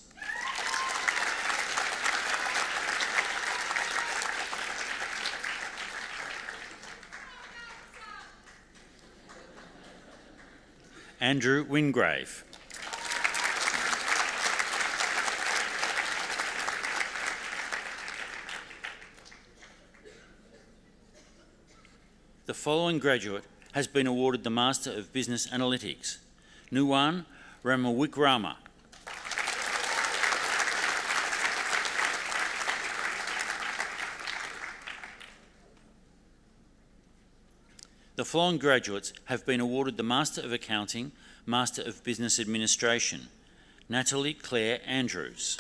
Andrew Wingrave. The following graduate has been awarded the Master of Business Analytics: Nuwan Ramawikrama. The following graduates have been awarded the Master of Accounting, Master of Business Administration: Natalie Claire Andrews.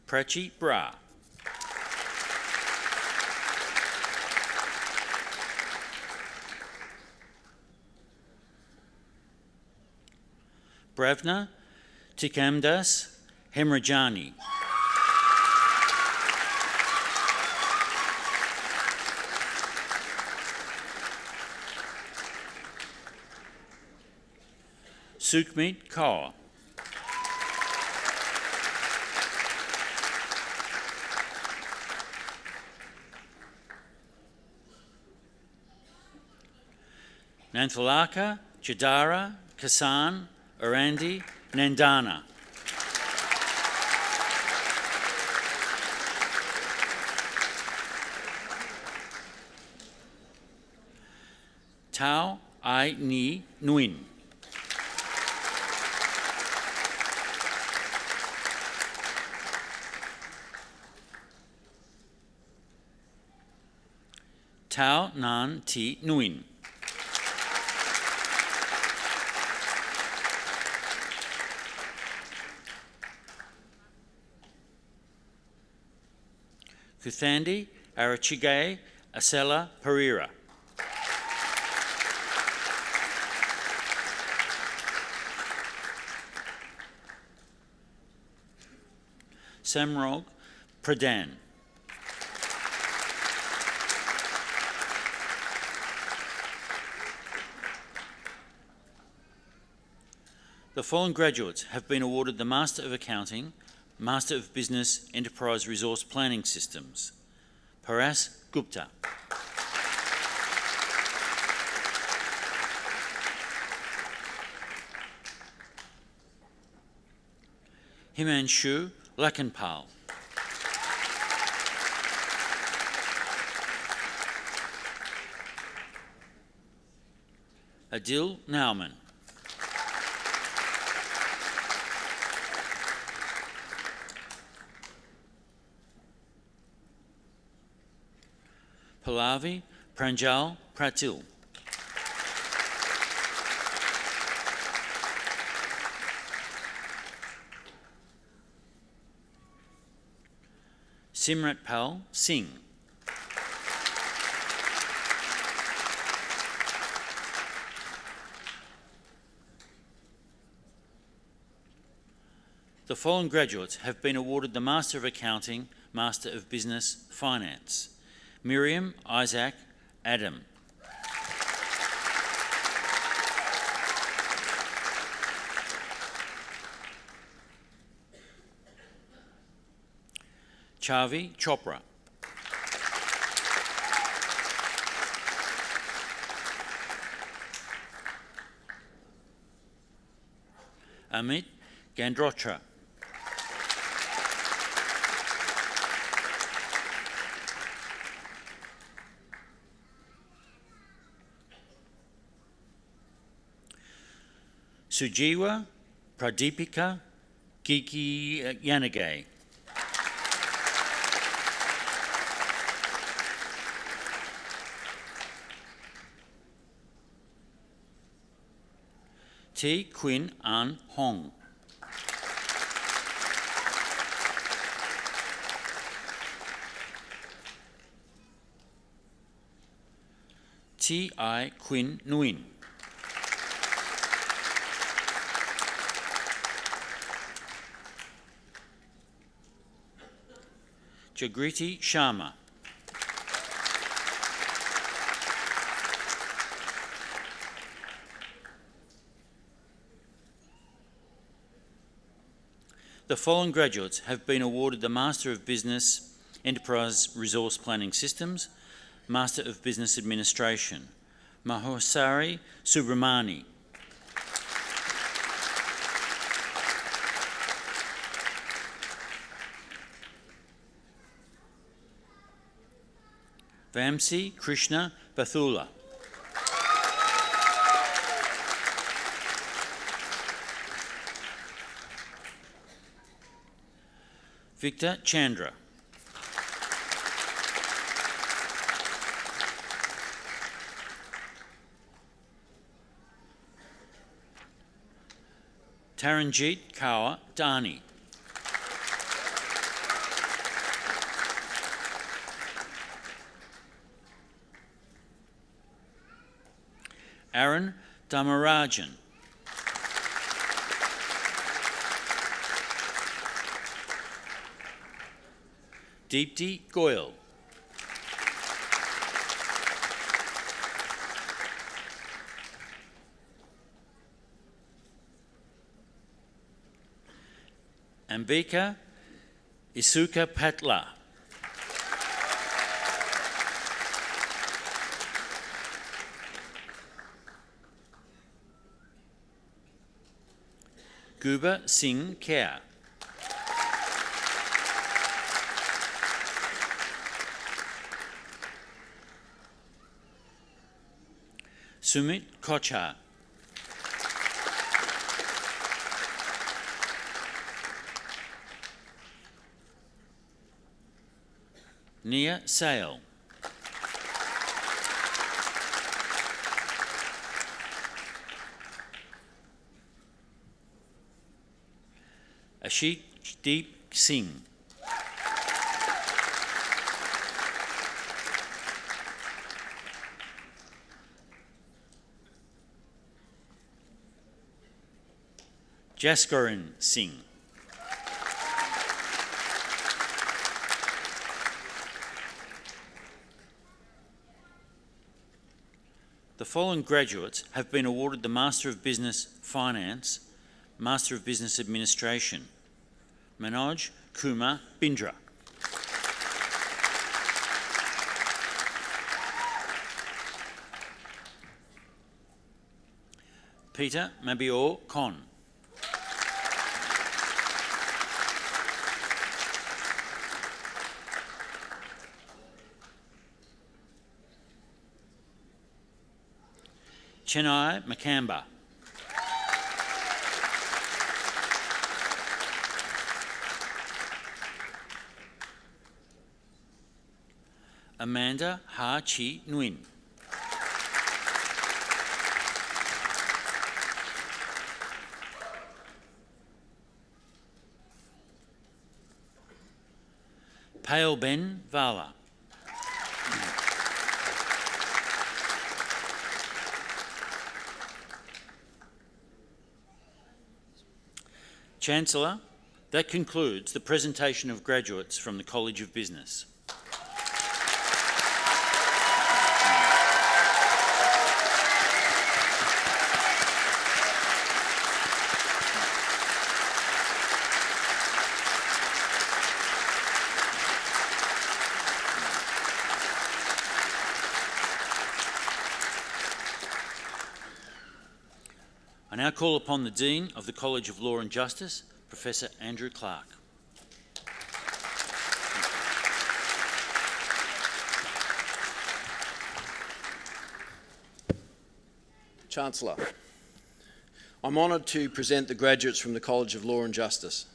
Prachi Bra. Bravna Tikamdas Hemrajani. Sukhmeet Kaur. Nanthalaka Jadara Kasan Arandi Nandana. Tao Ai Ni Nguyen. Tao Nan Ti Nguyen. Kuthandi Arachige Asela Pereira. Samrog Pradhan. The following graduates have been awarded the Master of Accounting, Master of Business Enterprise Resource Planning Systems: Paras Gupta. Himanshu Lakanpal. Adil Nauman. Pallavi Pranjal Pratil. Simratpal Singh. The following graduates have been awarded the Master of Accounting, Master of Business Finance: Miriam Isaac Adam. Chavi Chopra. Amit Gandrotra. Sujiwa Pradipika Vicunigrads. T. Quinn An Hong. T. I. Quinn Nguyen. Jagriti Sharma. The following graduates have been awarded the Master of Business Enterprise Resource Planning Systems, Master of Business Administration: Mahosari Subramani, Vamsi Krishna Bathula, Victor Chandra, Taranjeet Kaur Dani, Aaron Dhamarajan, Deepti Goyal, Ambika Isuka Patla, Guba Singh Kher, Sumit Kochar, Nia Sale, Ashik Deep Singh, Jaskaran Singh, The following graduates have been awarded the Master of Business Finance, Master of Business Administration: Manoj Kumar Bindra, Peter Mabior Kon, Chennai Makamba, Amanda Ha Chi Nguyen, Pale Ben Vala, Chancellor, that concludes the presentation of graduates from the College of Business. I now call upon the Dean of the College of Law and Justice, Professor Andrew Clark. Chancellor, I'm honoured to present the graduates from the College of Law and Justice.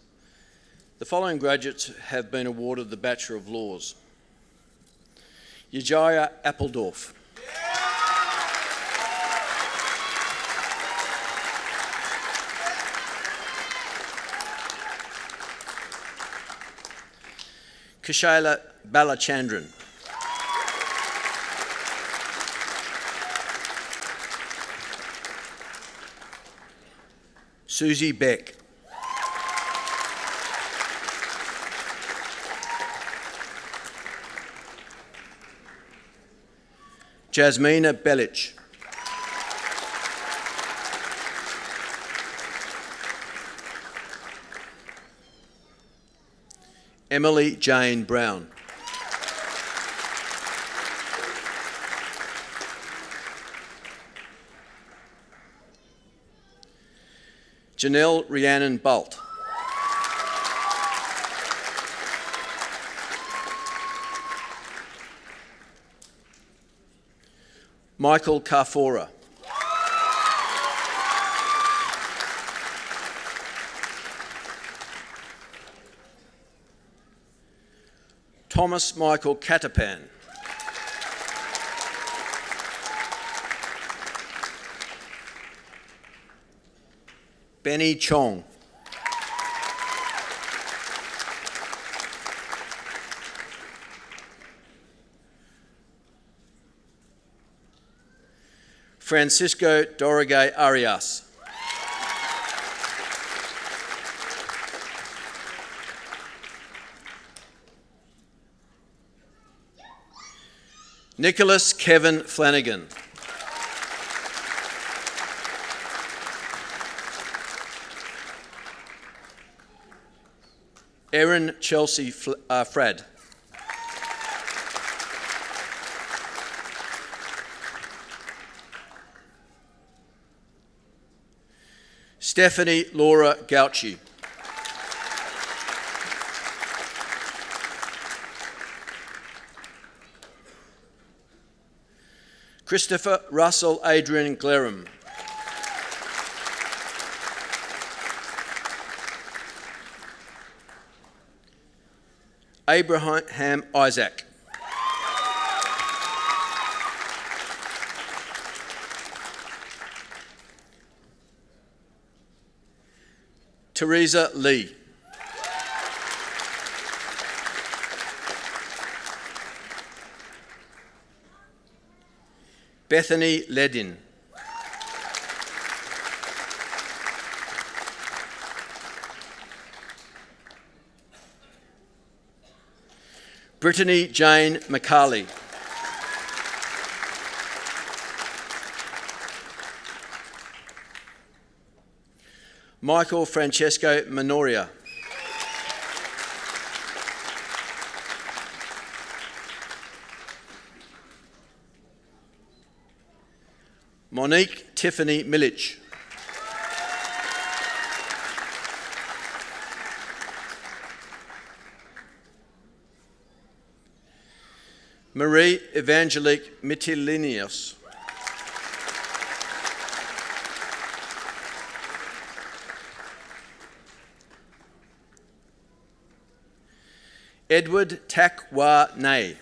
The following graduates have been awarded the Bachelor of Laws. Yajaya Appeldorf. Kashayla Balachandran. Susie Beck. Jasmina Belic. Emily Jane Brown. Janelle Rhiannon Bult. Michael Carfora. Thomas Michael Catapan. Benny Chong. Francisco Dorige Arias. Nicholas Kevin Flanagan. Erin Chelsea Frad. Stephanie Laura Gauci. Christopher Russell Adrian Glerum. Abraham Isaac. Teresa Lee. Bethany Ledin. Brittany Jane McCarley. Michael Francesco Minoria. Monique Tiffany Milich. Marie Evangelique Mitilinius. Edward Takwa Nay.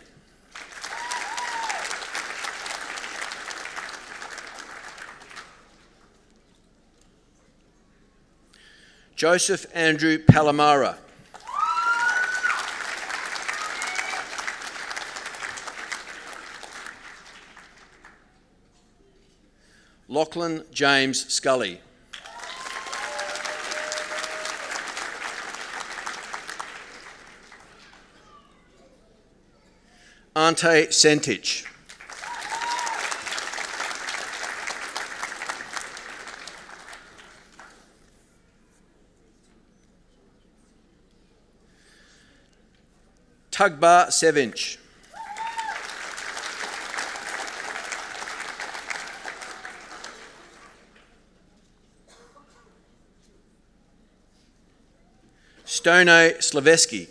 Joseph Andrew Palamara. Lachlan James Scully. Ante Sentich. Tugba Sevinch. Stono Slaveski.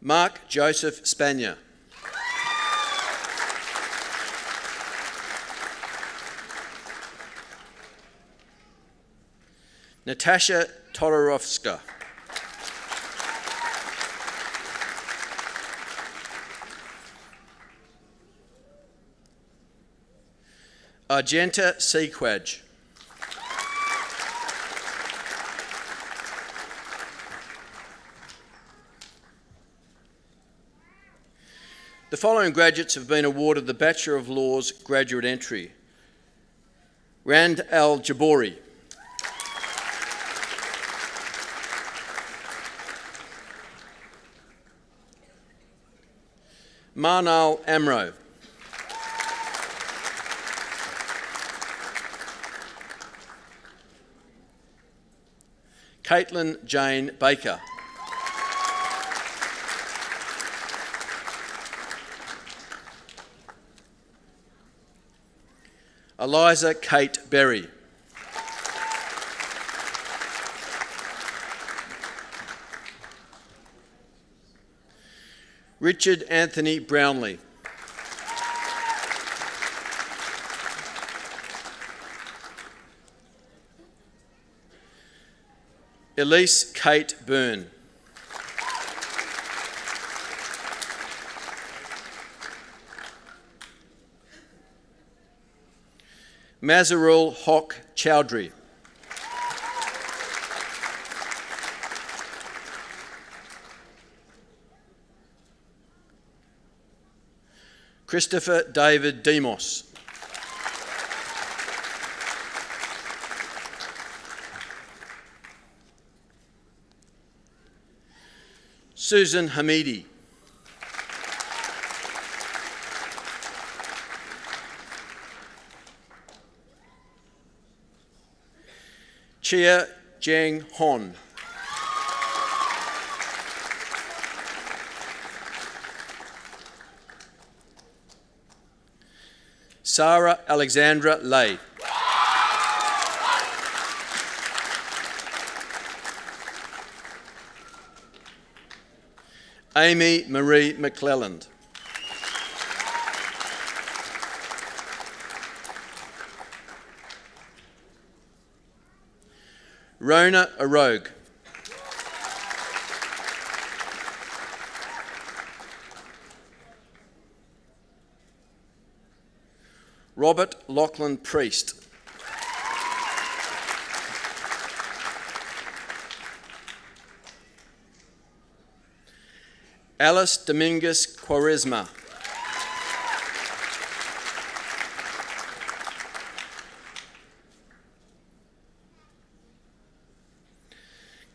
Mark Joseph Spanier. Natasha Todorovska. Argenta Sequaj. The following graduates have been awarded the Bachelor of Laws graduate entry. Rand Al Jabori. Marnal Amro. Caitlin Jane Baker. Eliza Kate Berry. Richard Anthony Brownlee. Elise Kate Byrne. Mazarul Hock Chowdhury. Christopher David Demos. Susan Hamidi. Chia Jiang Hon. Sarah Alexandra Lay. Amy Marie McClelland. Rona Arogue. Robert Lachlan Priest. Alice Dominguez Quaresma.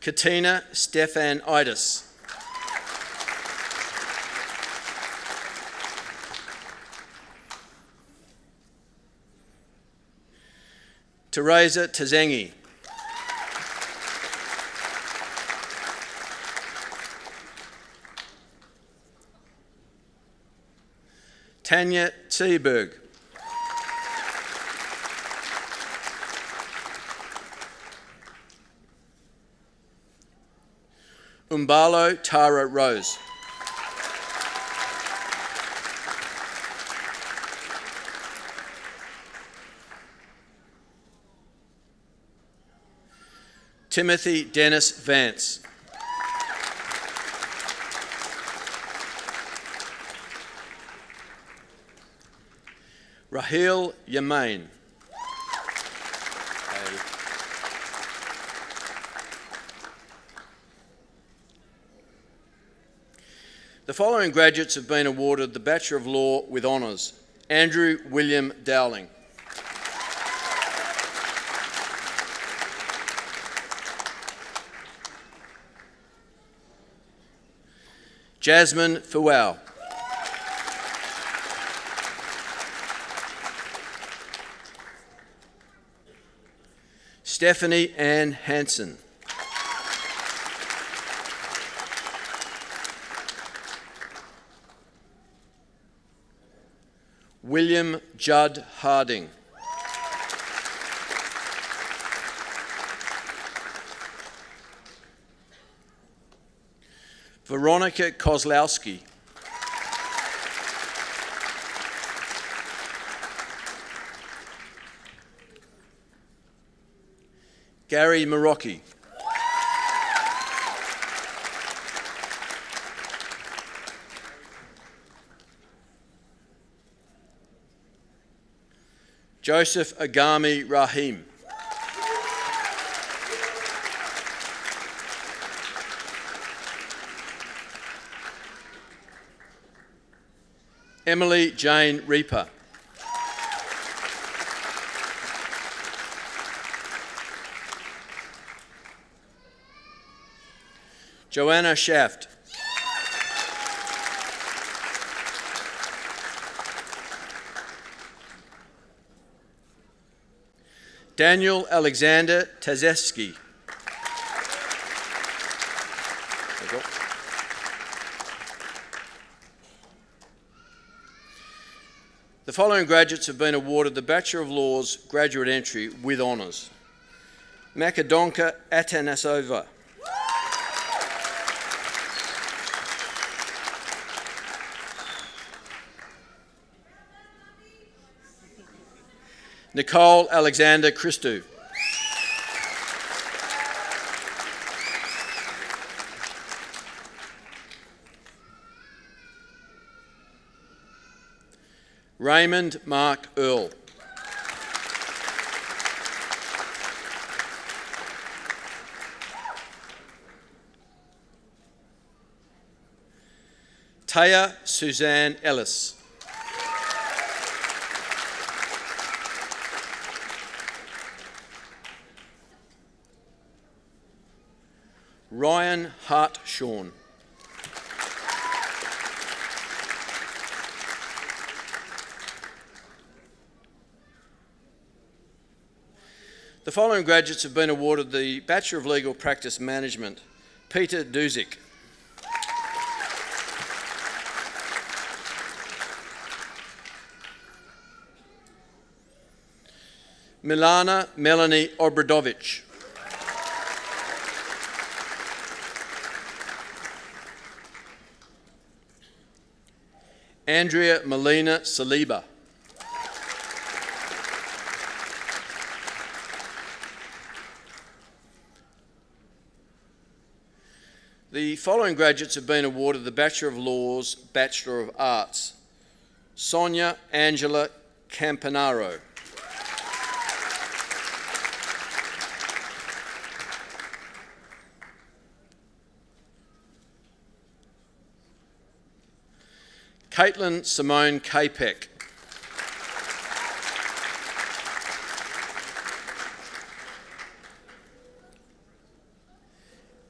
Katina Stefan-Idis. Teresa Tazangi. Tanya Seberg. Umbalo Tara Rose. Timothy Dennis Vance. Raheel Yamain. The following graduates have been awarded the Bachelor of Law with honours. Andrew William Dowling. Jasmine Fuau. Stephanie Ann Hansen. William Judd Harding. Veronica Kozlowski. Gary Marocchi. Joseph Agami Rahim. Emily Jane Reaper. Joanna Shaft. Daniel Alexander Tazewski. The following graduates have been awarded the Bachelor of Laws graduate entry with honours. Makadonka Atanasova. Nicole Alexander Christou. Raymond Mark Earl. Taya Suzanne Ellis. Ryan Hart-Shawn. The following graduates have been awarded the Bachelor of Legal Practice Management. Peter Duzic. Milana Melanie Obradovich. Andrea Melina Saliba. The following graduates have been awarded the Bachelor of Laws, Bachelor of Arts. Sonia Angela Campanaro. Caitlin Simone Capek.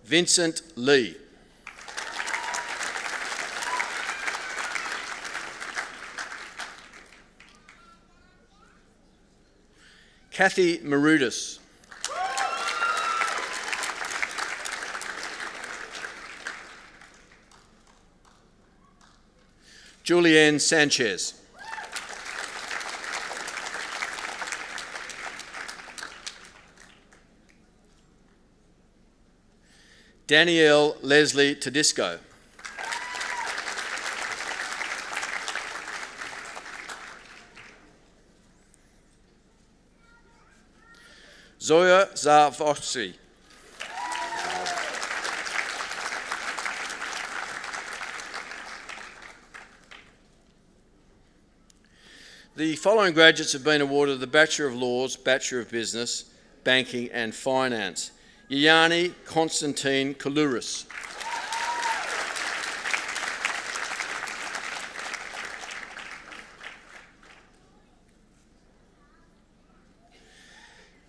Vincent Lee. Kathy Marudis. Julianne Sanchez. Danielle Leslie Tedisco. Zoya Zavossi. The following graduates have been awarded the Bachelor of Laws, Bachelor of Business, Banking and Finance. Yayani Constantine Kalouris.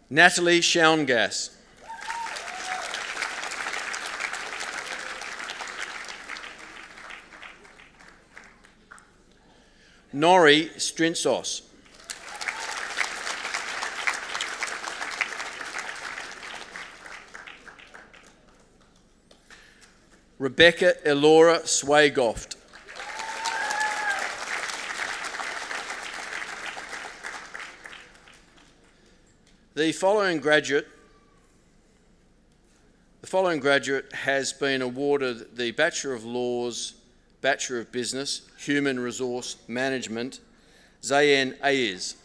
Natalie Schaungas. Nori Strinsos. Rebecca Elora Swagoft. The following graduate has been awarded the Bachelor of Laws, Bachelor of Business, Human Resource Management, Zayn Ayers.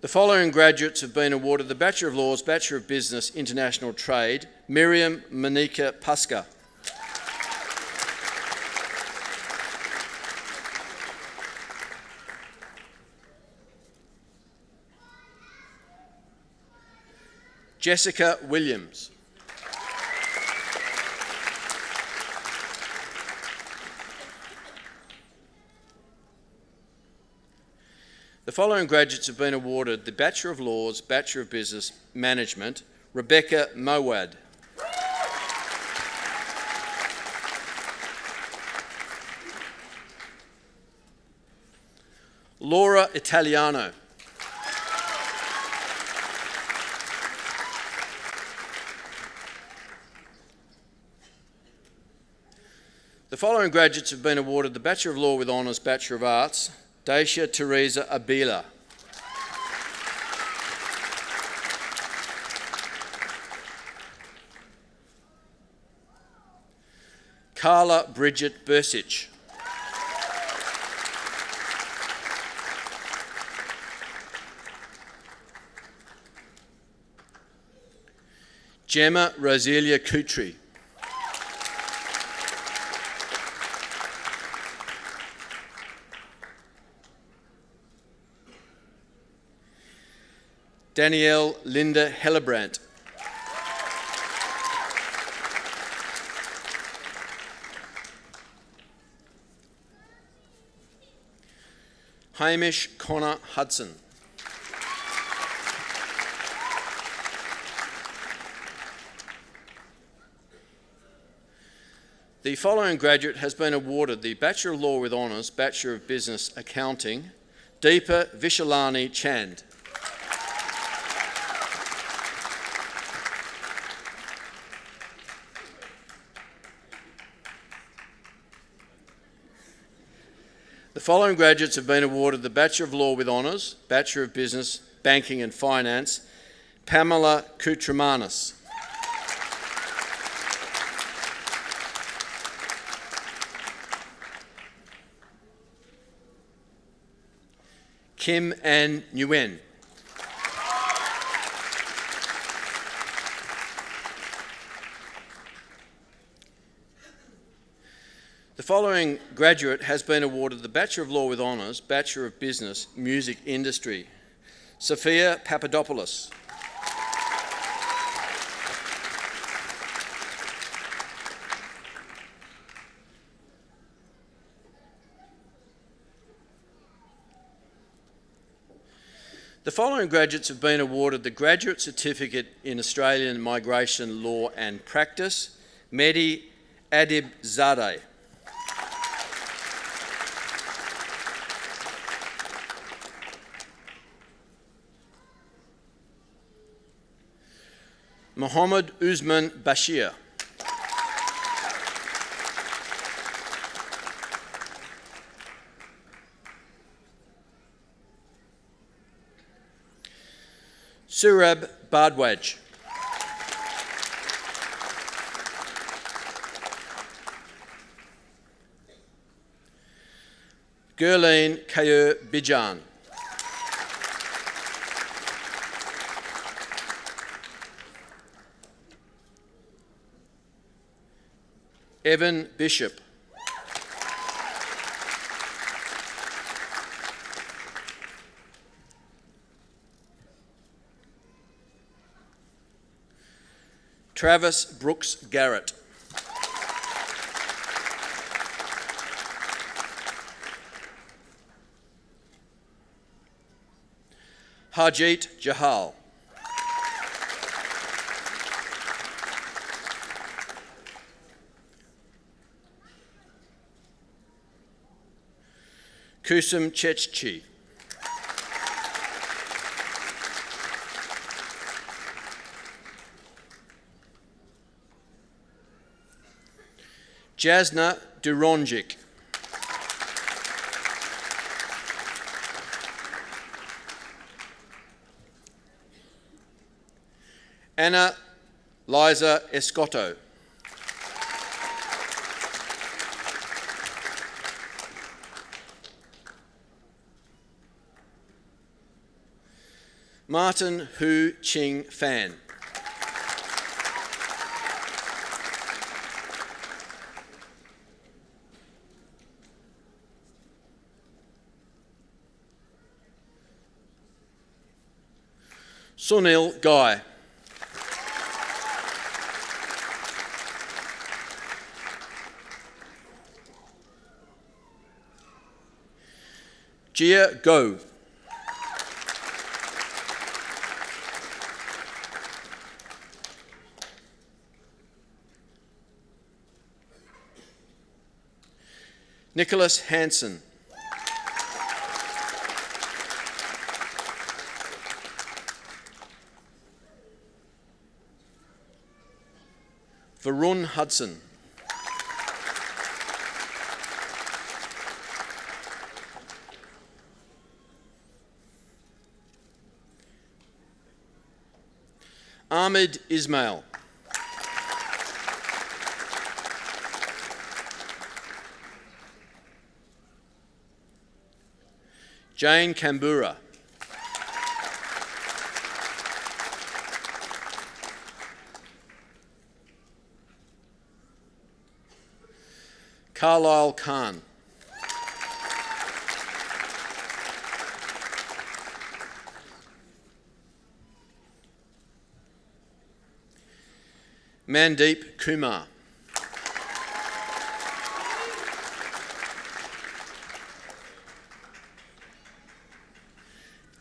The following graduates have been awarded the Bachelor of Laws, Bachelor of Business, International Trade: Miriam Monika Puska. Jessica Williams. The following graduates have been awarded the Bachelor of Laws, Bachelor of Business Management: Rebecca Mowad. Laura Italiano. The following graduates have been awarded the Bachelor of Law with Honours, Bachelor of Arts: Dacia Teresa Abila. Carla Bridget Bursich. Gemma Roselia Coutry. Danielle Linda Hellebrandt. Hamish Connor Hudson. The following graduate has been awarded the Bachelor of Law with Honours, Bachelor of Business Accounting: Deepa Vishalani Chand. The following graduates have been awarded the Bachelor of Law with Honours, Bachelor of Business, Banking and Finance: Pamela Koutramanis. Kim Ann Nguyen. The following graduate has been awarded the Bachelor of Law with Honours, Bachelor of Business, Music Industry: Sophia Papadopoulos. The following graduates have been awarded the Graduate Certificate in Australian Migration Law and Practice: Mehdi Adibzadeh. Mohammed Usman Bashir. Surab Bardwaj. Gurleen Kaur Bijan. Evan Bishop. Travis Brooks Garrett. Harjeet Jahal. Kusum Chechchi. Jasna Duronjic. Anna Liza Escotto. Martin Hu Ching Fan. Sunil Guy. Jia Go. Nicholas Hansen. Varun Hudson. Ahmed Ismail. Jane Kambura. Carlisle Khan. Mandeep Kumar.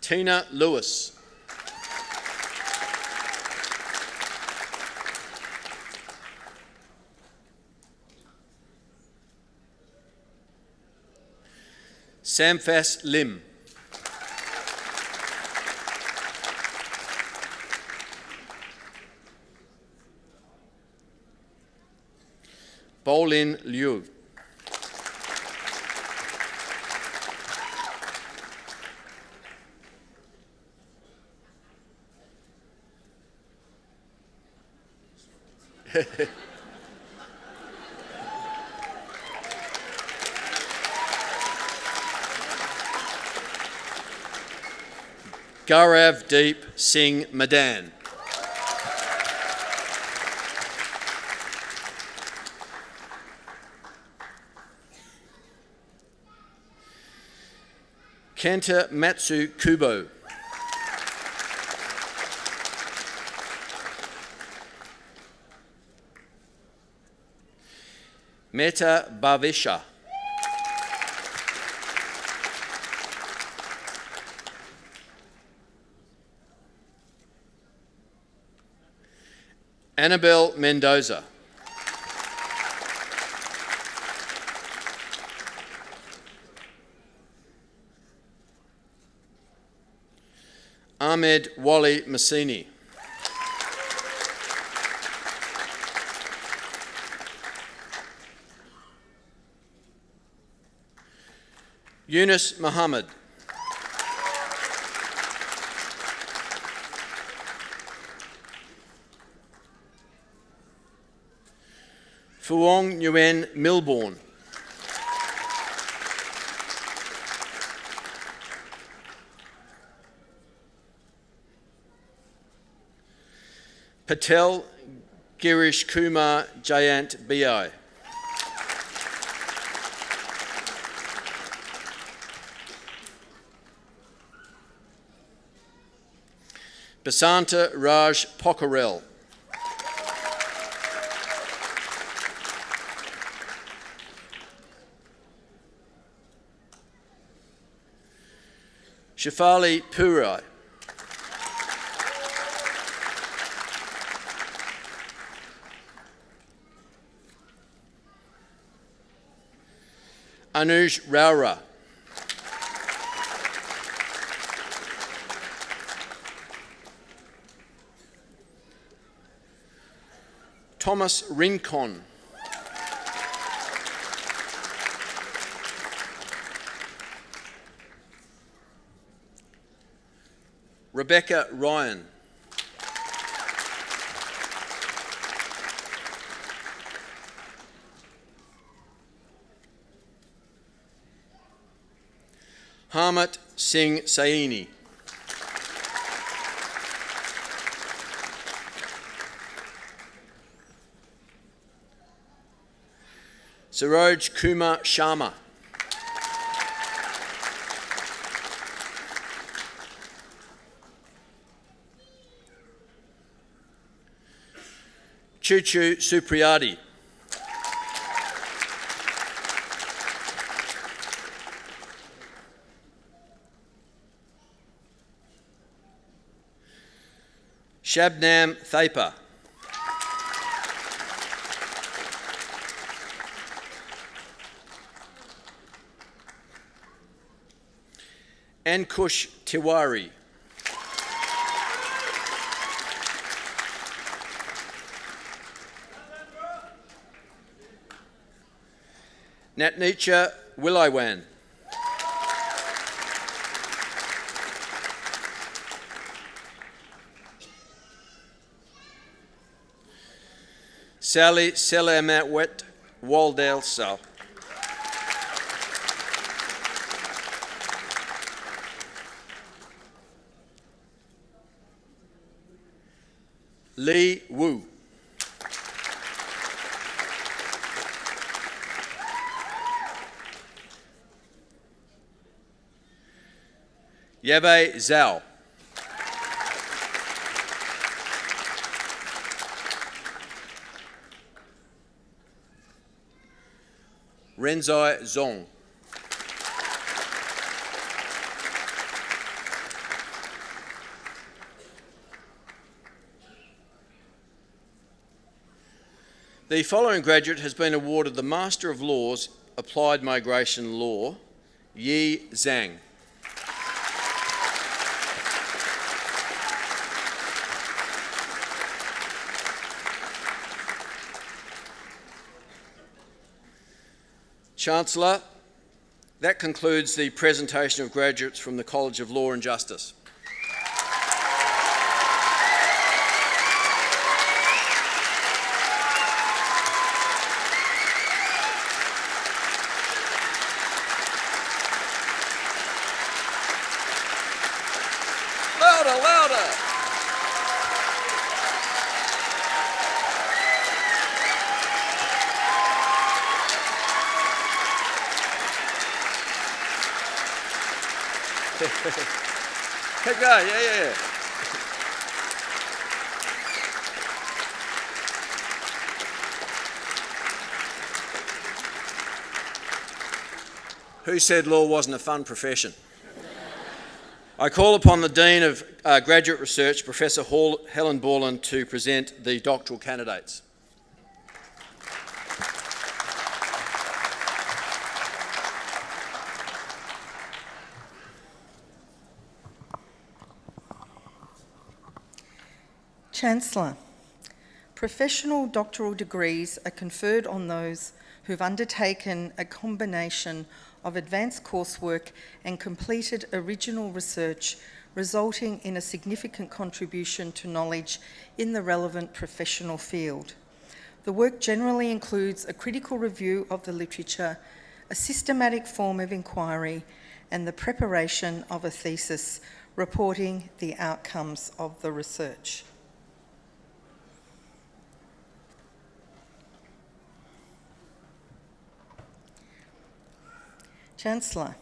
Tina Lewis. Samfas Lim. Bolin Liu. Gaurav Deep Singh Madan. Kenta Matsu Kubo. Meta Bhavisha. Annabelle Mendoza. Ahmed Wali Massini. Yunus Muhammad. Phuong Nguyen Milbourne. Patel Girish Kumar Jayant B.I. Basanta Raj Pokharel. Shafali Purai. Anuj Raura. Thomas Rincon. Rebecca Ryan. Harmat Singh Saini. Saroj Kumar Sharma. Chuchu Supriyadi. Shabnam Thapa. Ankush Tiwari. Natnicha Wilaiwan. Sally Selamatwet Waldelsal. Lee Wu. Yabe Zhao. Renzai Zong. The following graduate has been awarded the Master of Laws, Applied Migration Law, Yi Zhang. Chancellor, that concludes the presentation of graduates from the College of Law and Justice. Louder, louder! Keep going, yeah. Who said law wasn't a fun profession? I call upon the Dean of Graduate Research, Professor Helen Borland, to present the doctoral candidates. Chancellor, professional doctoral degrees are conferred on those who've undertaken a combination of advanced coursework and completed original research, resulting in a significant contribution to knowledge in the relevant professional field. The work generally includes a critical review of the literature, a systematic form of inquiry, and the preparation of a thesis reporting the outcomes of the research. Chancellor,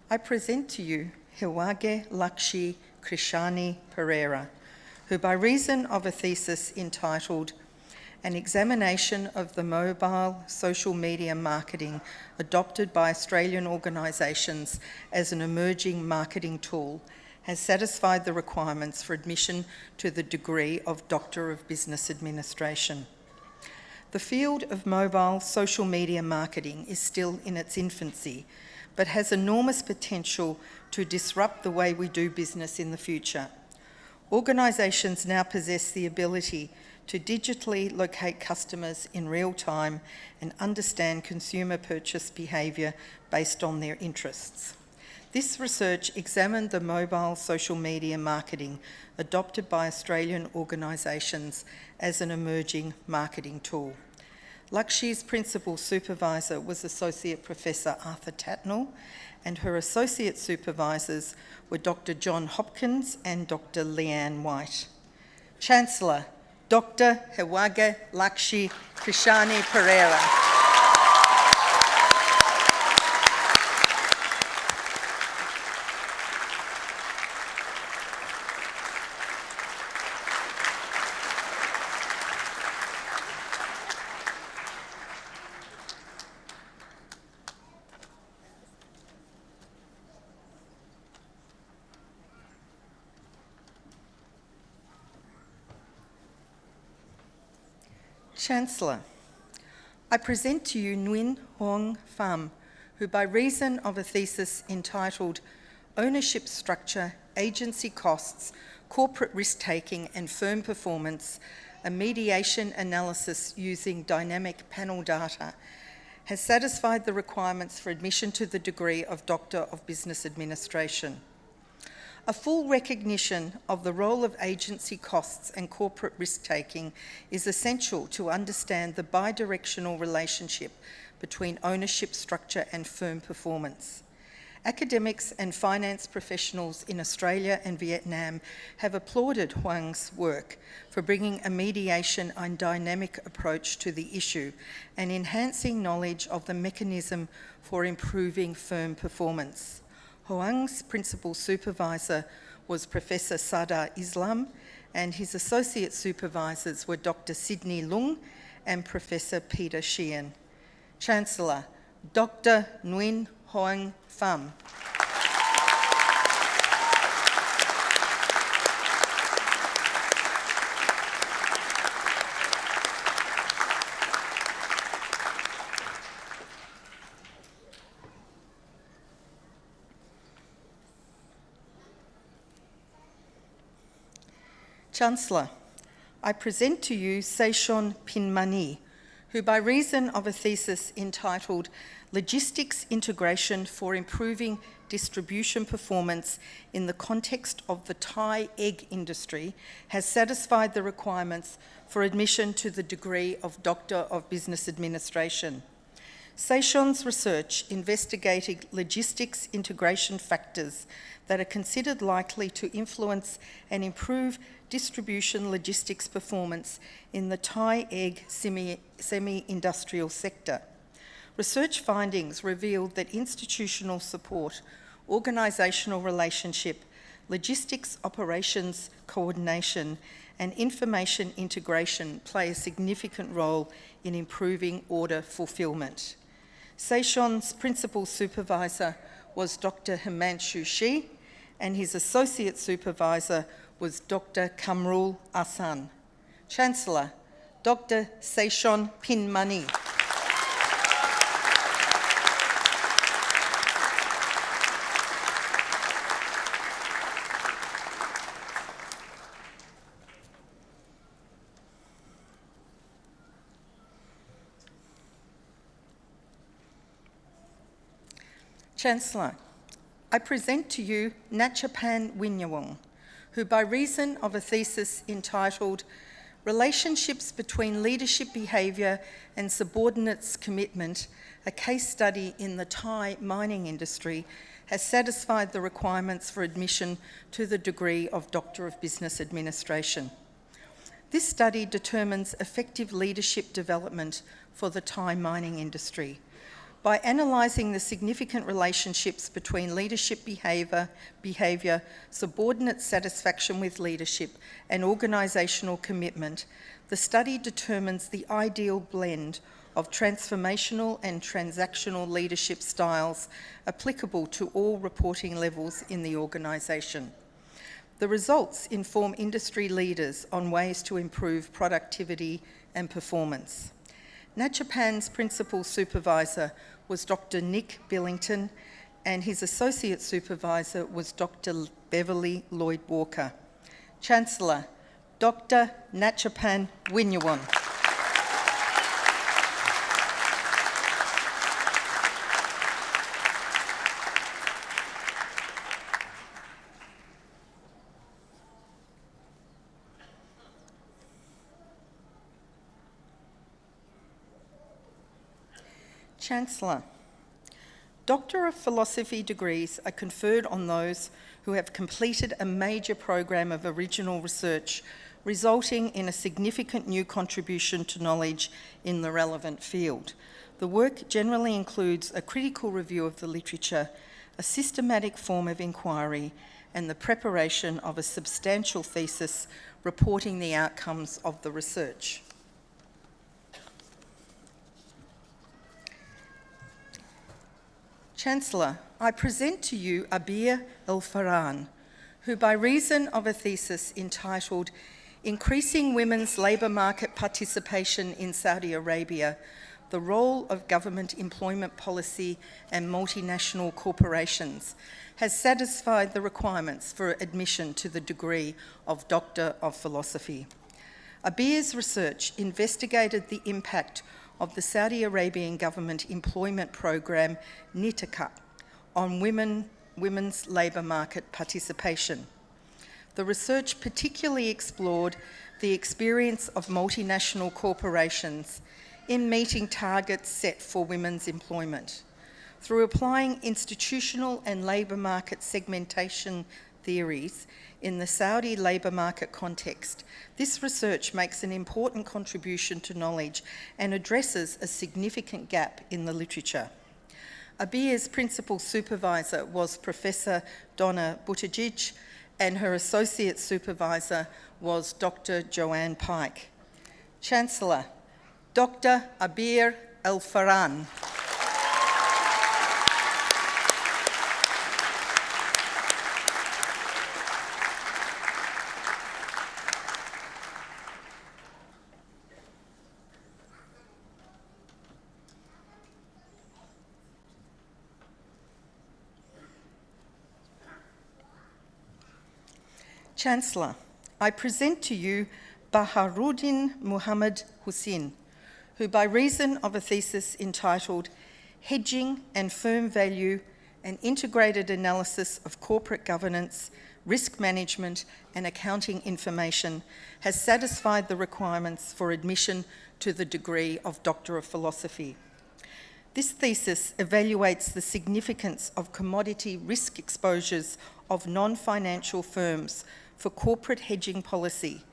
I present to you Hewage Lakshi Krishani Pereira, who by reason of a thesis entitled An Examination of the Mobile Social Media Marketing Adopted by Australian Organisations as an Emerging Marketing Tool, has satisfied the requirements for admission to the degree of Doctor of Business Administration. The field of mobile social media marketing is still in its infancy, but has enormous potential to disrupt the way we do business in the future. Organisations now possess the ability to digitally locate customers in real time and understand consumer purchase behaviour based on their interests. This research examined the mobile social media marketing adopted by Australian organisations as an emerging marketing tool. Lakshi's principal supervisor was Associate Professor Arthur Tatnall, and her associate supervisors were Dr. John Hopkins and Dr. Leanne White. Chancellor, Dr. Hewage Lakshi Krishani Pereira. Chancellor, I present to you Nguyen Hoang Pham, who by reason of a thesis entitled Ownership Structure, Agency Costs, Corporate Risk-Taking and Firm Performance, a mediation analysis using dynamic panel data, has satisfied the requirements for admission to the degree of Doctor of Business Administration. A full recognition of the role of agency costs and corporate risk-taking is essential to understand the bidirectional relationship between ownership structure and firm performance. Academics and finance professionals in Australia and Vietnam have applauded Hoang's work for bringing a mediation and dynamic approach to the issue and enhancing knowledge of the mechanism for improving firm performance. Hoang's principal supervisor was Professor Sadar Islam, and his associate supervisors were Dr. Sidney Lung and Professor Peter Sheehan. Chancellor, Dr. Nguyen Hoang Pham. Chancellor, I present to you Seishon Pinmani, who by reason of a thesis entitled Logistics Integration for Improving Distribution Performance in the Context of the Thai Egg Industry, has satisfied the requirements for admission to the degree of Doctor of Business Administration. Seishon's research investigating logistics integration factors that are considered likely to influence and improve distribution logistics performance in the Thai egg semi-industrial sector. Research findings revealed that institutional support, organisational relationship, logistics operations coordination and information integration play a significant role in improving order fulfilment. Seishon's principal supervisor was Dr. Himanshu Shi, and his associate supervisor was Dr. Kamrul Ahsan. Chancellor, Dr. Seishon Pinmani. Chancellor, I present to you Nachapan Winyawong, who by reason of a thesis entitled Relationships Between Leadership Behaviour and Subordinates Commitment, a case study in the Thai mining industry, has satisfied the requirements for admission to the degree of Doctor of Business Administration. This study determines effective leadership development for the Thai mining industry. By analysing the significant relationships between leadership behaviour, subordinate satisfaction with leadership, and organisational commitment, the study determines the ideal blend of transformational and transactional leadership styles applicable to all reporting levels in the organisation. The results inform industry leaders on ways to improve productivity and performance. Nachapan's principal supervisor was Dr. Nick Billington, and his associate supervisor was Dr. Beverly Lloyd Walker. Chancellor, Dr. Nachapan Winyawong. Chancellor, Doctor of Philosophy degrees are conferred on those who have completed a major program of original research, resulting in a significant new contribution to knowledge in the relevant field. The work generally includes a critical review of the literature, a systematic form of inquiry, and the preparation of a substantial thesis reporting the outcomes of the research. Chancellor, I present to you Abir El-Farhan, who by reason of a thesis entitled Increasing Women's Labour Market participation in Saudi Arabia, the role of government employment policy and multinational corporations has satisfied the requirements for admission to the degree of Doctor of Philosophy. Abir's research investigated the impact of the Saudi Arabian government employment program NITACA on women's labour market participation. The research particularly explored the experience of multinational corporations in meeting targets set for women's employment. Through applying institutional and labour market segmentation theories in the Saudi labour market context, this research makes an important contribution to knowledge and addresses a significant gap in the literature. Abir's principal supervisor was Professor Donna Buttigieg, and her associate supervisor was Dr. Joanne Pike. Chancellor, Dr. Abir Al-Farhan. Chancellor, I present to you Baharuddin Muhammad Hussain, who by reason of a thesis entitled Hedging and Firm Value, an Integrated Analysis of Corporate Governance, Risk Management and Accounting Information, has satisfied the requirements for admission to the degree of Doctor of Philosophy. This thesis evaluates the significance of commodity risk exposures of non-financial firms for corporate hedging policy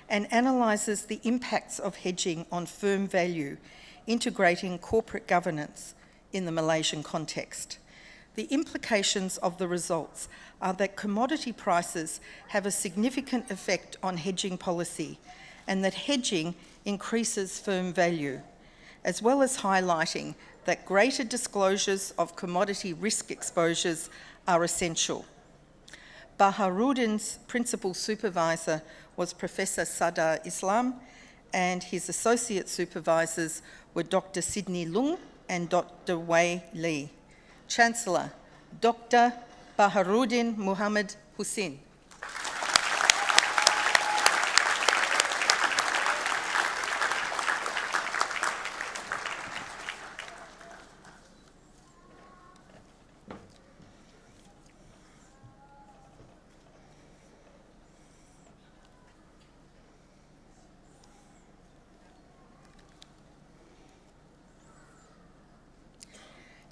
and analyses the impacts of hedging on firm value, integrating corporate governance in the Malaysian context. The implications of the results are that commodity prices have a significant effect on hedging policy and that hedging increases firm value, as well as highlighting that greater disclosures of commodity risk exposures are essential. Baharuddin's principal supervisor was Professor Sadar Islam, and his associate supervisors were Dr. Sidney Lung and Dr. Wei Li. Chancellor, Dr. Baharuddin Muhammad Hussain.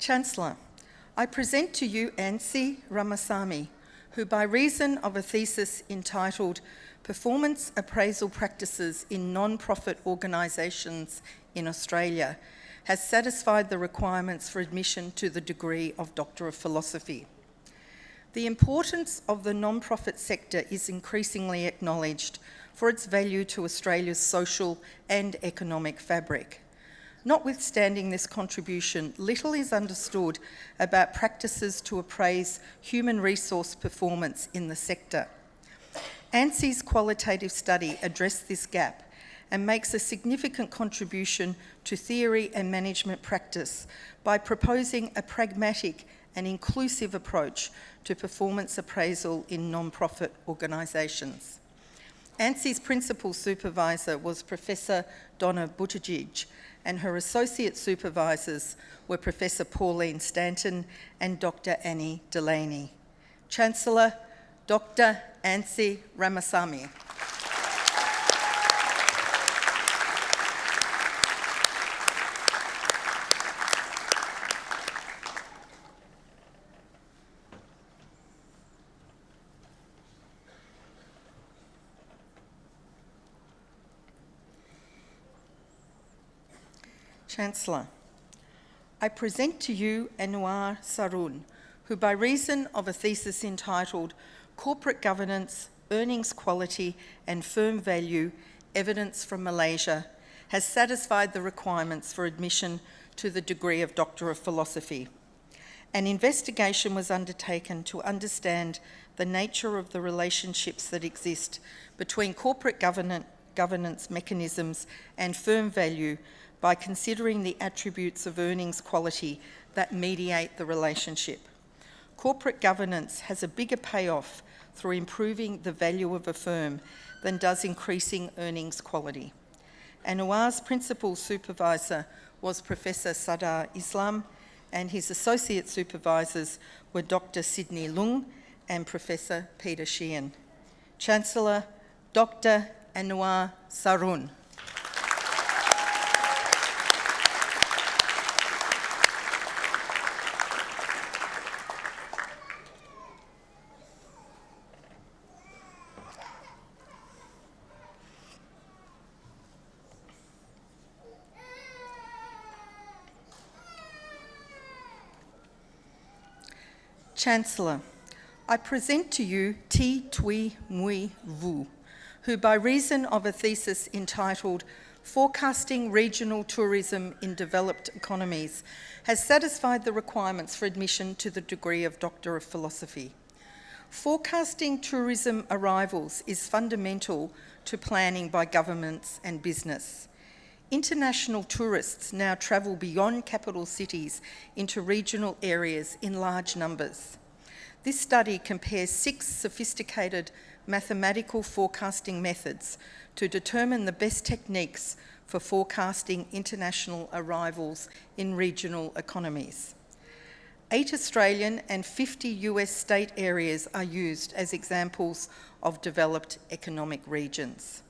Chancellor, I present to you Ansi Ramasamy, who by reason of a thesis entitled Performance Appraisal Practices in Non-Profit Organisations in Australia, has satisfied the requirements for admission to the degree of Doctor of Philosophy. The importance of the non-profit sector is increasingly acknowledged for its value to Australia's social and economic fabric. Notwithstanding this contribution, little is understood about practices to appraise human resource performance in the sector. ANSI's qualitative study addressed this gap and makes a significant contribution to theory and management practice by proposing a pragmatic and inclusive approach to performance appraisal in non-profit organisations. ANSI's principal supervisor was Professor Donna Buttigieg, and her associate supervisors were Professor Pauline Stanton and Dr. Annie Delaney. Chancellor, Dr. Ansi Ramasamy. Chancellor, I present to you Anwar Saroon, who by reason of a thesis entitled Corporate Governance, Earnings Quality and Firm Value, Evidence from Malaysia, has satisfied the requirements for admission to the degree of Doctor of Philosophy. An investigation was undertaken to understand the nature of the relationships that exist between corporate governance mechanisms and firm value by considering the attributes of earnings quality that mediate the relationship. Corporate governance has a bigger payoff through improving the value of a firm than does increasing earnings quality. Anuar's principal supervisor was Professor Sadar Islam, and his associate supervisors were Dr. Sidney Lung and Professor Peter Sheehan. Chancellor, Dr. Anwar Sarun. Chancellor, I present to you Thi Tui Mui Vu, who by reason of a thesis entitled Forecasting Regional Tourism in Developed Economies has satisfied the requirements for admission to the degree of Doctor of Philosophy. Forecasting tourism arrivals is fundamental to planning by governments and business. International tourists now travel beyond capital cities into regional areas in large numbers. This study compares 6 sophisticated mathematical forecasting methods to determine the best techniques for forecasting international arrivals in regional economies. 8 Australian and 50 US state areas are used as examples of developed economic regions.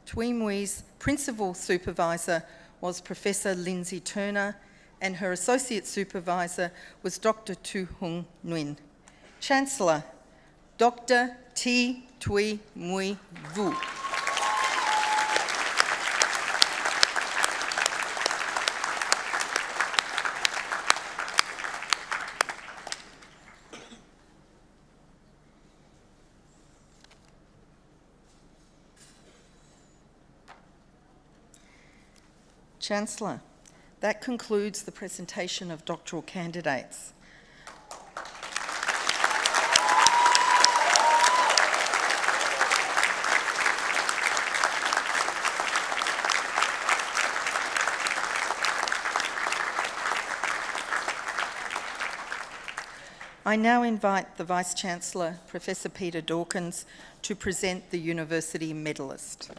Tui Mui's principal supervisor was Professor Lindsay Turner, and her associate supervisor was Dr. Tu Hung Nguyen. Chancellor, Dr. Thi Tui Mui Vu. Chancellor, that concludes the presentation of doctoral candidates. I now invite the Vice-Chancellor, Professor Peter Dawkins, to present the University Medallist.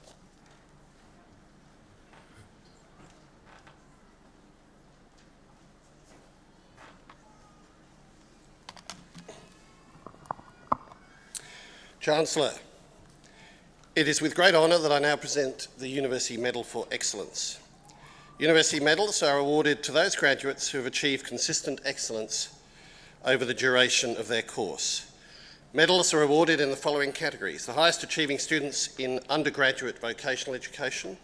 Chancellor, it is with great honour that I now present the University Medal for Excellence. University Medals are awarded to those graduates who have achieved consistent excellence over the duration of their course. Medals are awarded in the following categories: the highest achieving students in undergraduate vocational education,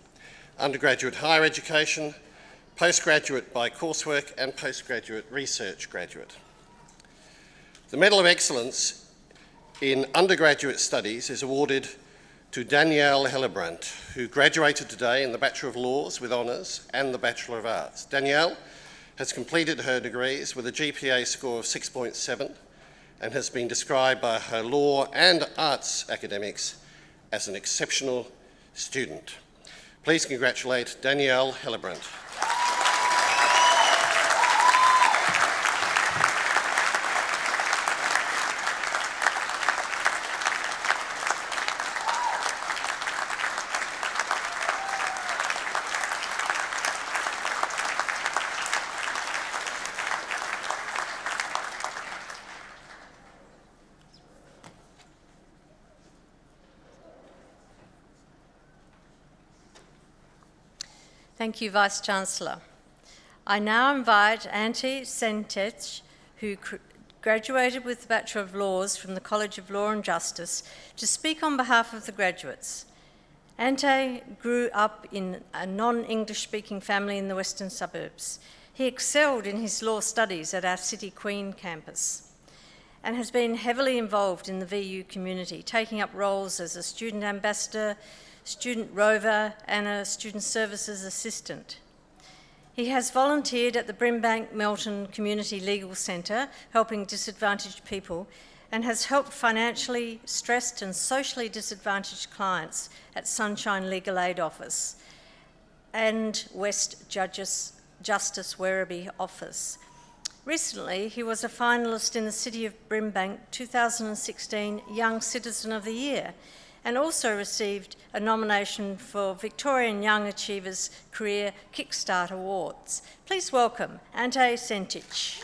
undergraduate higher education, postgraduate by coursework and postgraduate research graduate. The Medal of Excellence in undergraduate studies is awarded to Danielle Hellebrandt, who graduated today in the Bachelor of Laws with honours and the Bachelor of Arts. Danielle has completed her degrees with a GPA score of 6.7 and has been described by her law and arts academics as an exceptional student. Please congratulate Danielle Hellebrandt. Thank you, Vice-Chancellor. I now invite Ante Sentech, who graduated with the Bachelor of Laws from the College of Law and Justice, to speak on behalf of the graduates. Ante grew up in a non-English speaking family in the western suburbs. He excelled in his law studies at our City Queen campus and has been heavily involved in the VU community, taking up roles as a student ambassador, student rover and a student services assistant. He has volunteered at the Brimbank Melton Community Legal Centre, helping disadvantaged people, and has helped financially stressed and socially disadvantaged clients at Sunshine Legal Aid Office and West Justice Werribee Office. Recently, he was a finalist in the City of Brimbank 2016 Young Citizen of the Year and also received a nomination for Victorian Young Achievers Career Kickstart Awards. Please welcome Ante Sentic.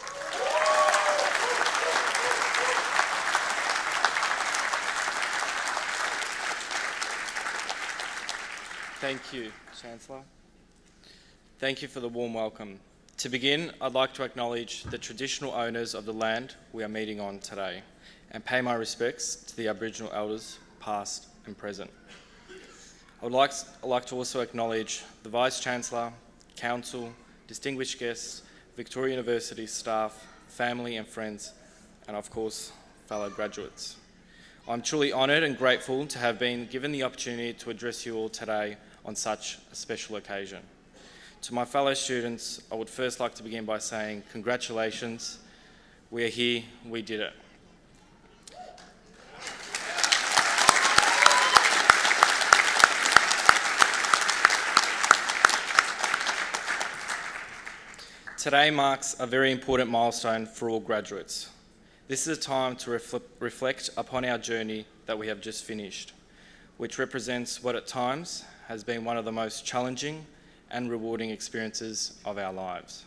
Thank you, Chancellor. Thank you for the warm welcome. To begin, I'd like to acknowledge the traditional owners of the land we are meeting on today and pay my respects to the Aboriginal elders, past and present. I would like to also acknowledge the Vice-Chancellor, Council, distinguished guests, Victoria University staff, family and friends, and of course, fellow graduates. I'm truly honoured and grateful to have been given the opportunity to address you all today on such a special occasion. To my fellow students, I would first like to begin by saying congratulations. We are here, we did it. Today marks a very important milestone for all graduates. This is a time to reflect upon our journey that we have just finished, which represents what at times has been one of the most challenging and rewarding experiences of our lives.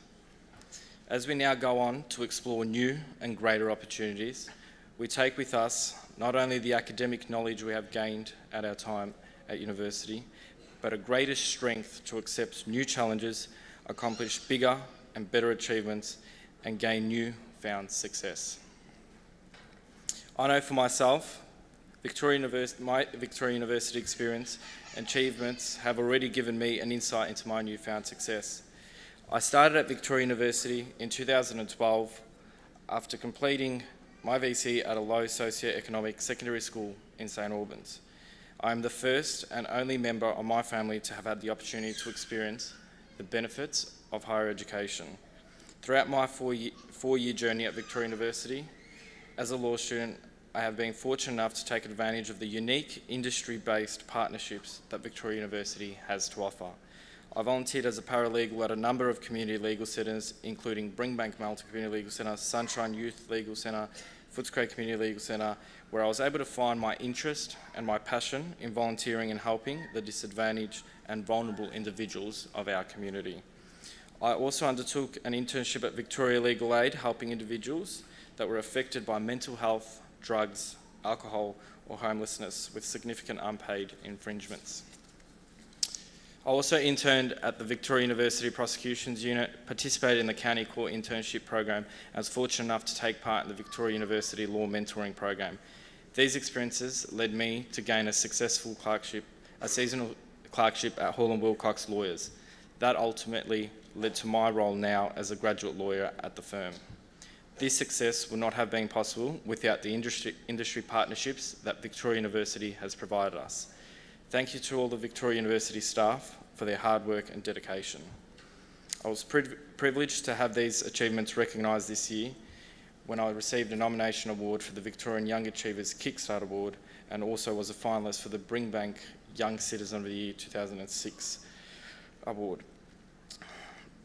As we now go on to explore new and greater opportunities, we take with us not only the academic knowledge we have gained at our time at university, but a greater strength to accept new challenges, accomplish bigger and better achievements, and gain new-found success. I know for myself, my Victoria University experience and achievements have already given me an insight into my newfound success. I started at Victoria University in 2012 after completing my VC at a low socio-economic secondary school in St Albans. I am the first and only member of my family to have had the opportunity to experience the benefits of higher education. Throughout my four-year journey at Victoria University, as a law student, I have been fortunate enough to take advantage of the unique industry-based partnerships that Victoria University has to offer. I volunteered as a paralegal at a number of community legal centres, including Brimbank Multi-Community Legal Centre, Sunshine Youth Legal Centre, Footscray Community Legal Centre, where I was able to find my interest and my passion in volunteering and helping the disadvantaged and vulnerable individuals of our community. I also undertook an internship at Victoria Legal Aid, helping individuals that were affected by mental health, drugs, alcohol or homelessness with significant unpaid infringements. I also interned at the Victoria University Prosecutions Unit, participated in the County Court Internship Program and was fortunate enough to take part in the Victoria University Law Mentoring Program. These experiences led me to gain a successful clerkship, a seasonal clerkship at Hall & Wilcox Lawyers. That ultimately led to my role now as a graduate lawyer at the firm. This success would not have been possible without the industry partnerships that Victoria University has provided us. Thank you to all the Victoria University staff for their hard work and dedication. I was privileged to have these achievements recognised this year when I received a nomination award for the Victorian Young Achievers Kickstart Award and also was a finalist for the Brimbank Young Citizen of the Year 2006 award.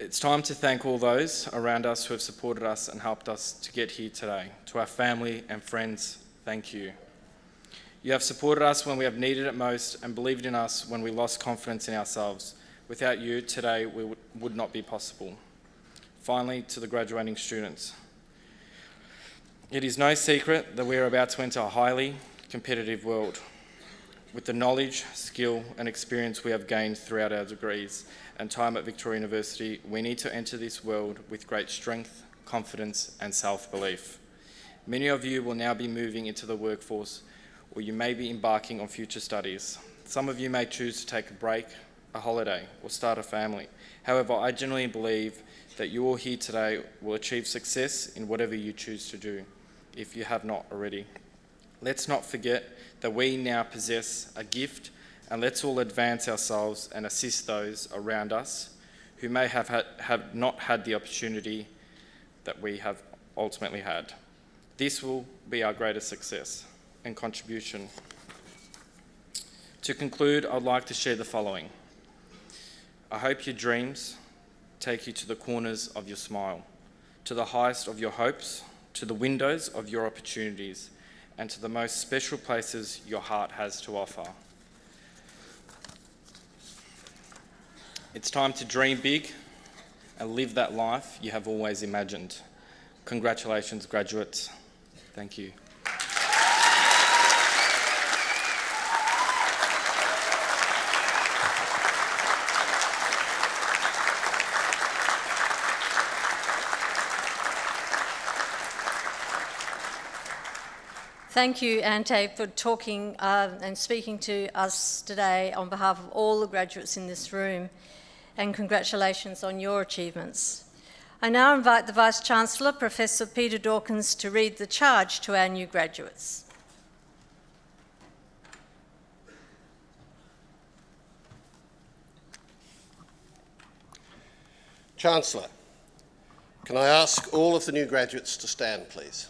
It's time to thank all those around us who have supported us and helped us to get here today. To our family and friends, thank you. You have supported us when we have needed it most and believed in us when we lost confidence in ourselves. Without you, today would not be possible. Finally, to the graduating students. It is no secret that we are about to enter a highly competitive world. With the knowledge, skill and experience we have gained throughout our degrees and time at Victoria University, we need to enter this world with great strength, confidence and self-belief. Many of you will now be moving into the workforce or you may be embarking on future studies. Some of you may choose to take a break, a holiday or start a family. However, I genuinely believe that you all here today will achieve success in whatever you choose to do, if you have not already. Let's not forget that we now possess a gift, and let's all advance ourselves and assist those around us who may have not had the opportunity that we have ultimately had. This will be our greatest success and contribution. To conclude, I'd like to share the following. I hope your dreams take you to the corners of your smile, to the highest of your hopes, to the windows of your opportunities, and to the most special places your heart has to offer. It's time to dream big and live that life you have always imagined. Congratulations, graduates. Thank you. Thank you, Ante, for talking and speaking to us today on behalf of all the graduates in this room, and congratulations on your achievements. I now invite the Vice-Chancellor, Professor Peter Dawkins, to read the charge to our new graduates. Chancellor, can I ask all of the new graduates to stand, please?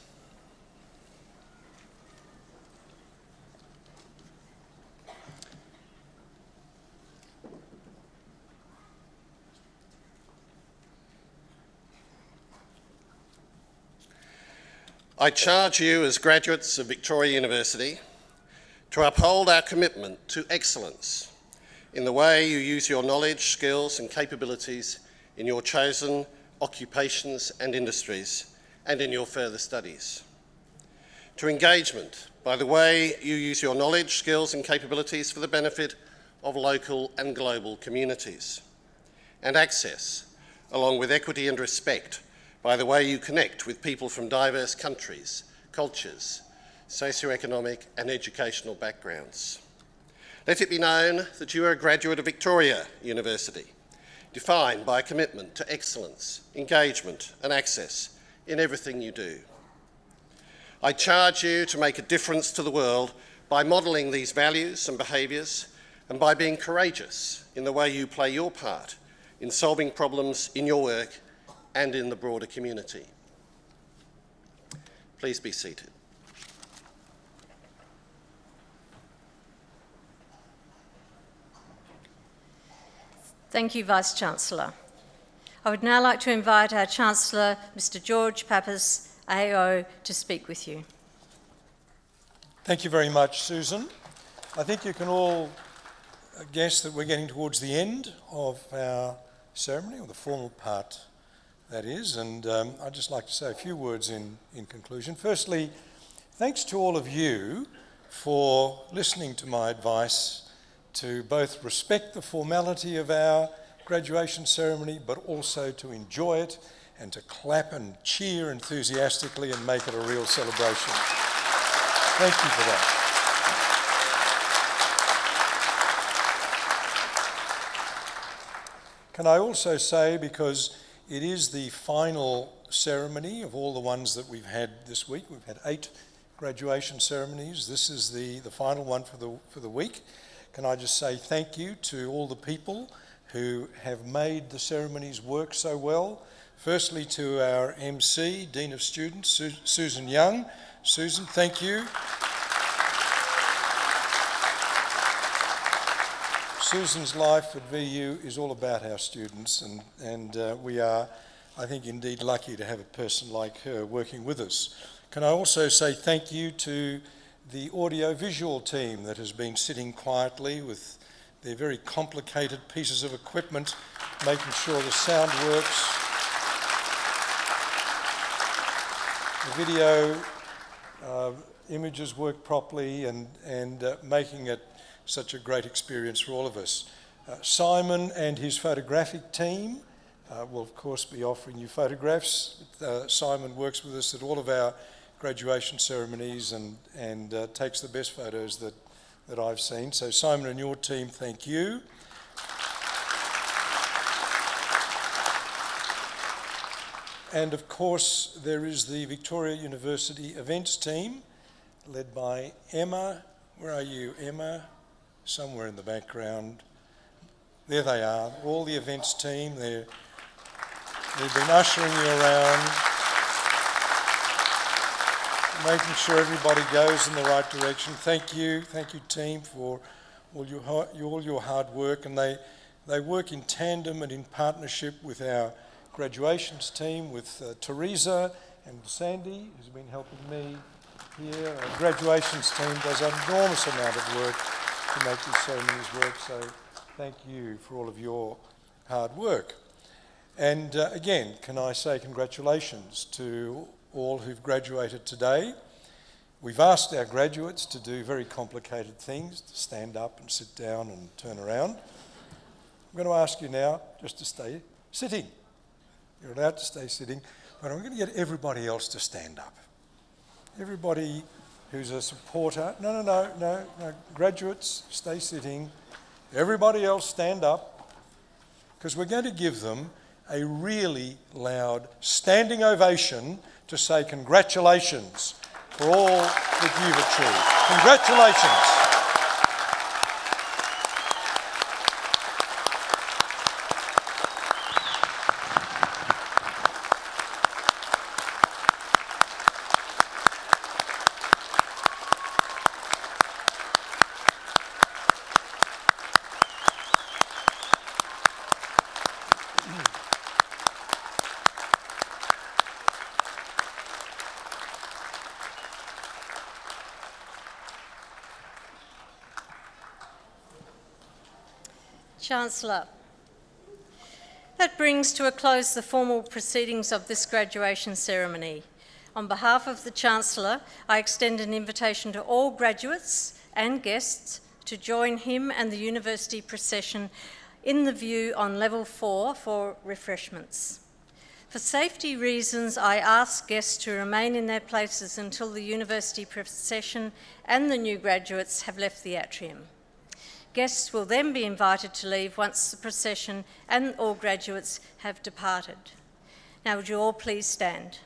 I charge you as graduates of Victoria University to uphold our commitment to excellence in the way you use your knowledge, skills and capabilities in your chosen occupations and industries and in your further studies. To engagement by the way you use your knowledge, skills and capabilities for the benefit of local and global communities. And access, along with equity and respect, by the way you connect with people from diverse countries, cultures, socioeconomic and educational backgrounds. Let it be known that you are a graduate of Victoria University, defined by a commitment to excellence, engagement and access in everything you do. I charge you to make a difference to the world by modelling these values and behaviours and by being courageous in the way you play your part in solving problems in your work and in the broader community. Please be seated. Thank you, Vice-Chancellor. I would now like to invite our Chancellor, Mr. George Pappas, AO, to speak with you. Thank you very much, Susan. I think you can all guess that we're getting towards the end of our ceremony, or the formal part, that is, and I'd just like to say a few words in conclusion. Firstly, thanks to all of you for listening to my advice to both respect the formality of our graduation ceremony, but also to enjoy it and to clap and cheer enthusiastically and make it a real celebration. Thank you for that. Can I also say, because it is the final ceremony of all the ones that we've had this week. We've had 8 graduation ceremonies. This is the final one for the week. Can I just say thank you to all the people who have made the ceremonies work so well. Firstly, to our MC, Dean of Students, Susan Young. Susan, thank you. Susan's life at VU is all about our students, and we are, I think, indeed lucky to have a person like her working with us. Can I also say thank you to the audio-visual team that has been sitting quietly with their very complicated pieces of equipment, making sure the sound works. The video images work properly and making it such a great experience for all of us. Simon and his photographic team will of course be offering you photographs. Simon works with us at all of our graduation ceremonies and takes the best photos that I've seen. So Simon and your team, thank you. And of course there is the Victoria University events team led by Emma. Where are you, Emma? Somewhere in the background. There they are, all the events team. They've been ushering you around. making sure everybody goes in the right direction. Thank you team, for all your hard work, and they work in tandem and in partnership with our graduations team, with Teresa and Sandy, who's been helping me here. Our graduations team does an enormous amount of work to make these ceremonies work, so thank you for all of your hard work. And again, can I say congratulations to all who've graduated today. We've asked our graduates to do very complicated things, to stand up and sit down and turn around. I'm going to ask you now just to stay sitting. You're allowed to stay sitting, but I'm going to get everybody else to stand up. Everybody who's a supporter, no, graduates, stay sitting. Everybody else stand up, because we're going to give them a really loud standing ovation to say congratulations for all that you've achieved. Congratulations. Chancellor, that brings to a close the formal proceedings of this graduation ceremony. On behalf of the Chancellor, I extend an invitation to all graduates and guests to join him and the university procession in the view on level 4 for refreshments. For safety reasons, I ask guests to remain in their places until the university procession and the new graduates have left the atrium. Guests will then be invited to leave once the procession and all graduates have departed. Now, would you all please stand?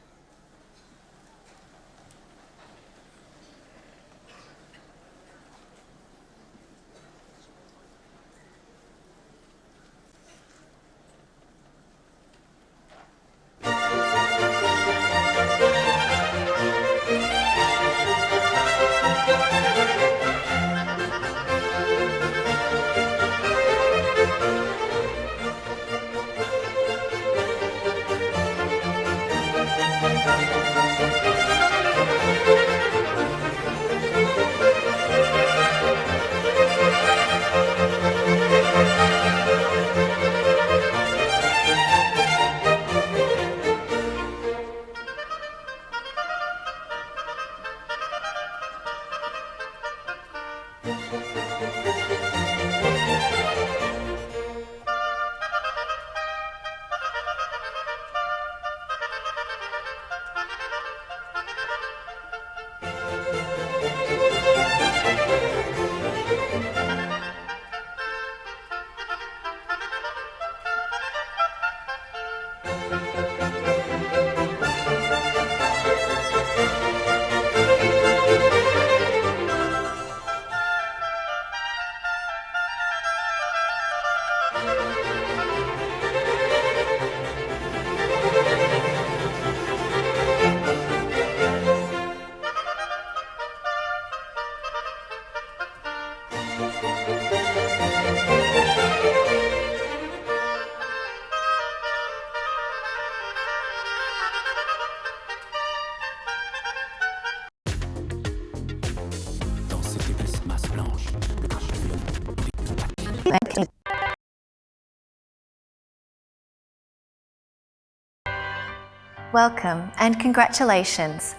Welcome and congratulations.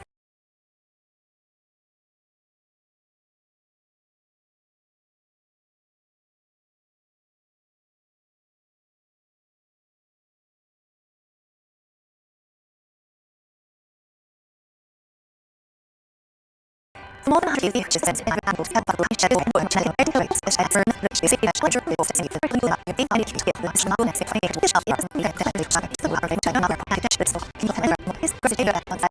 For more than 100 years, the Adjunct have handled and published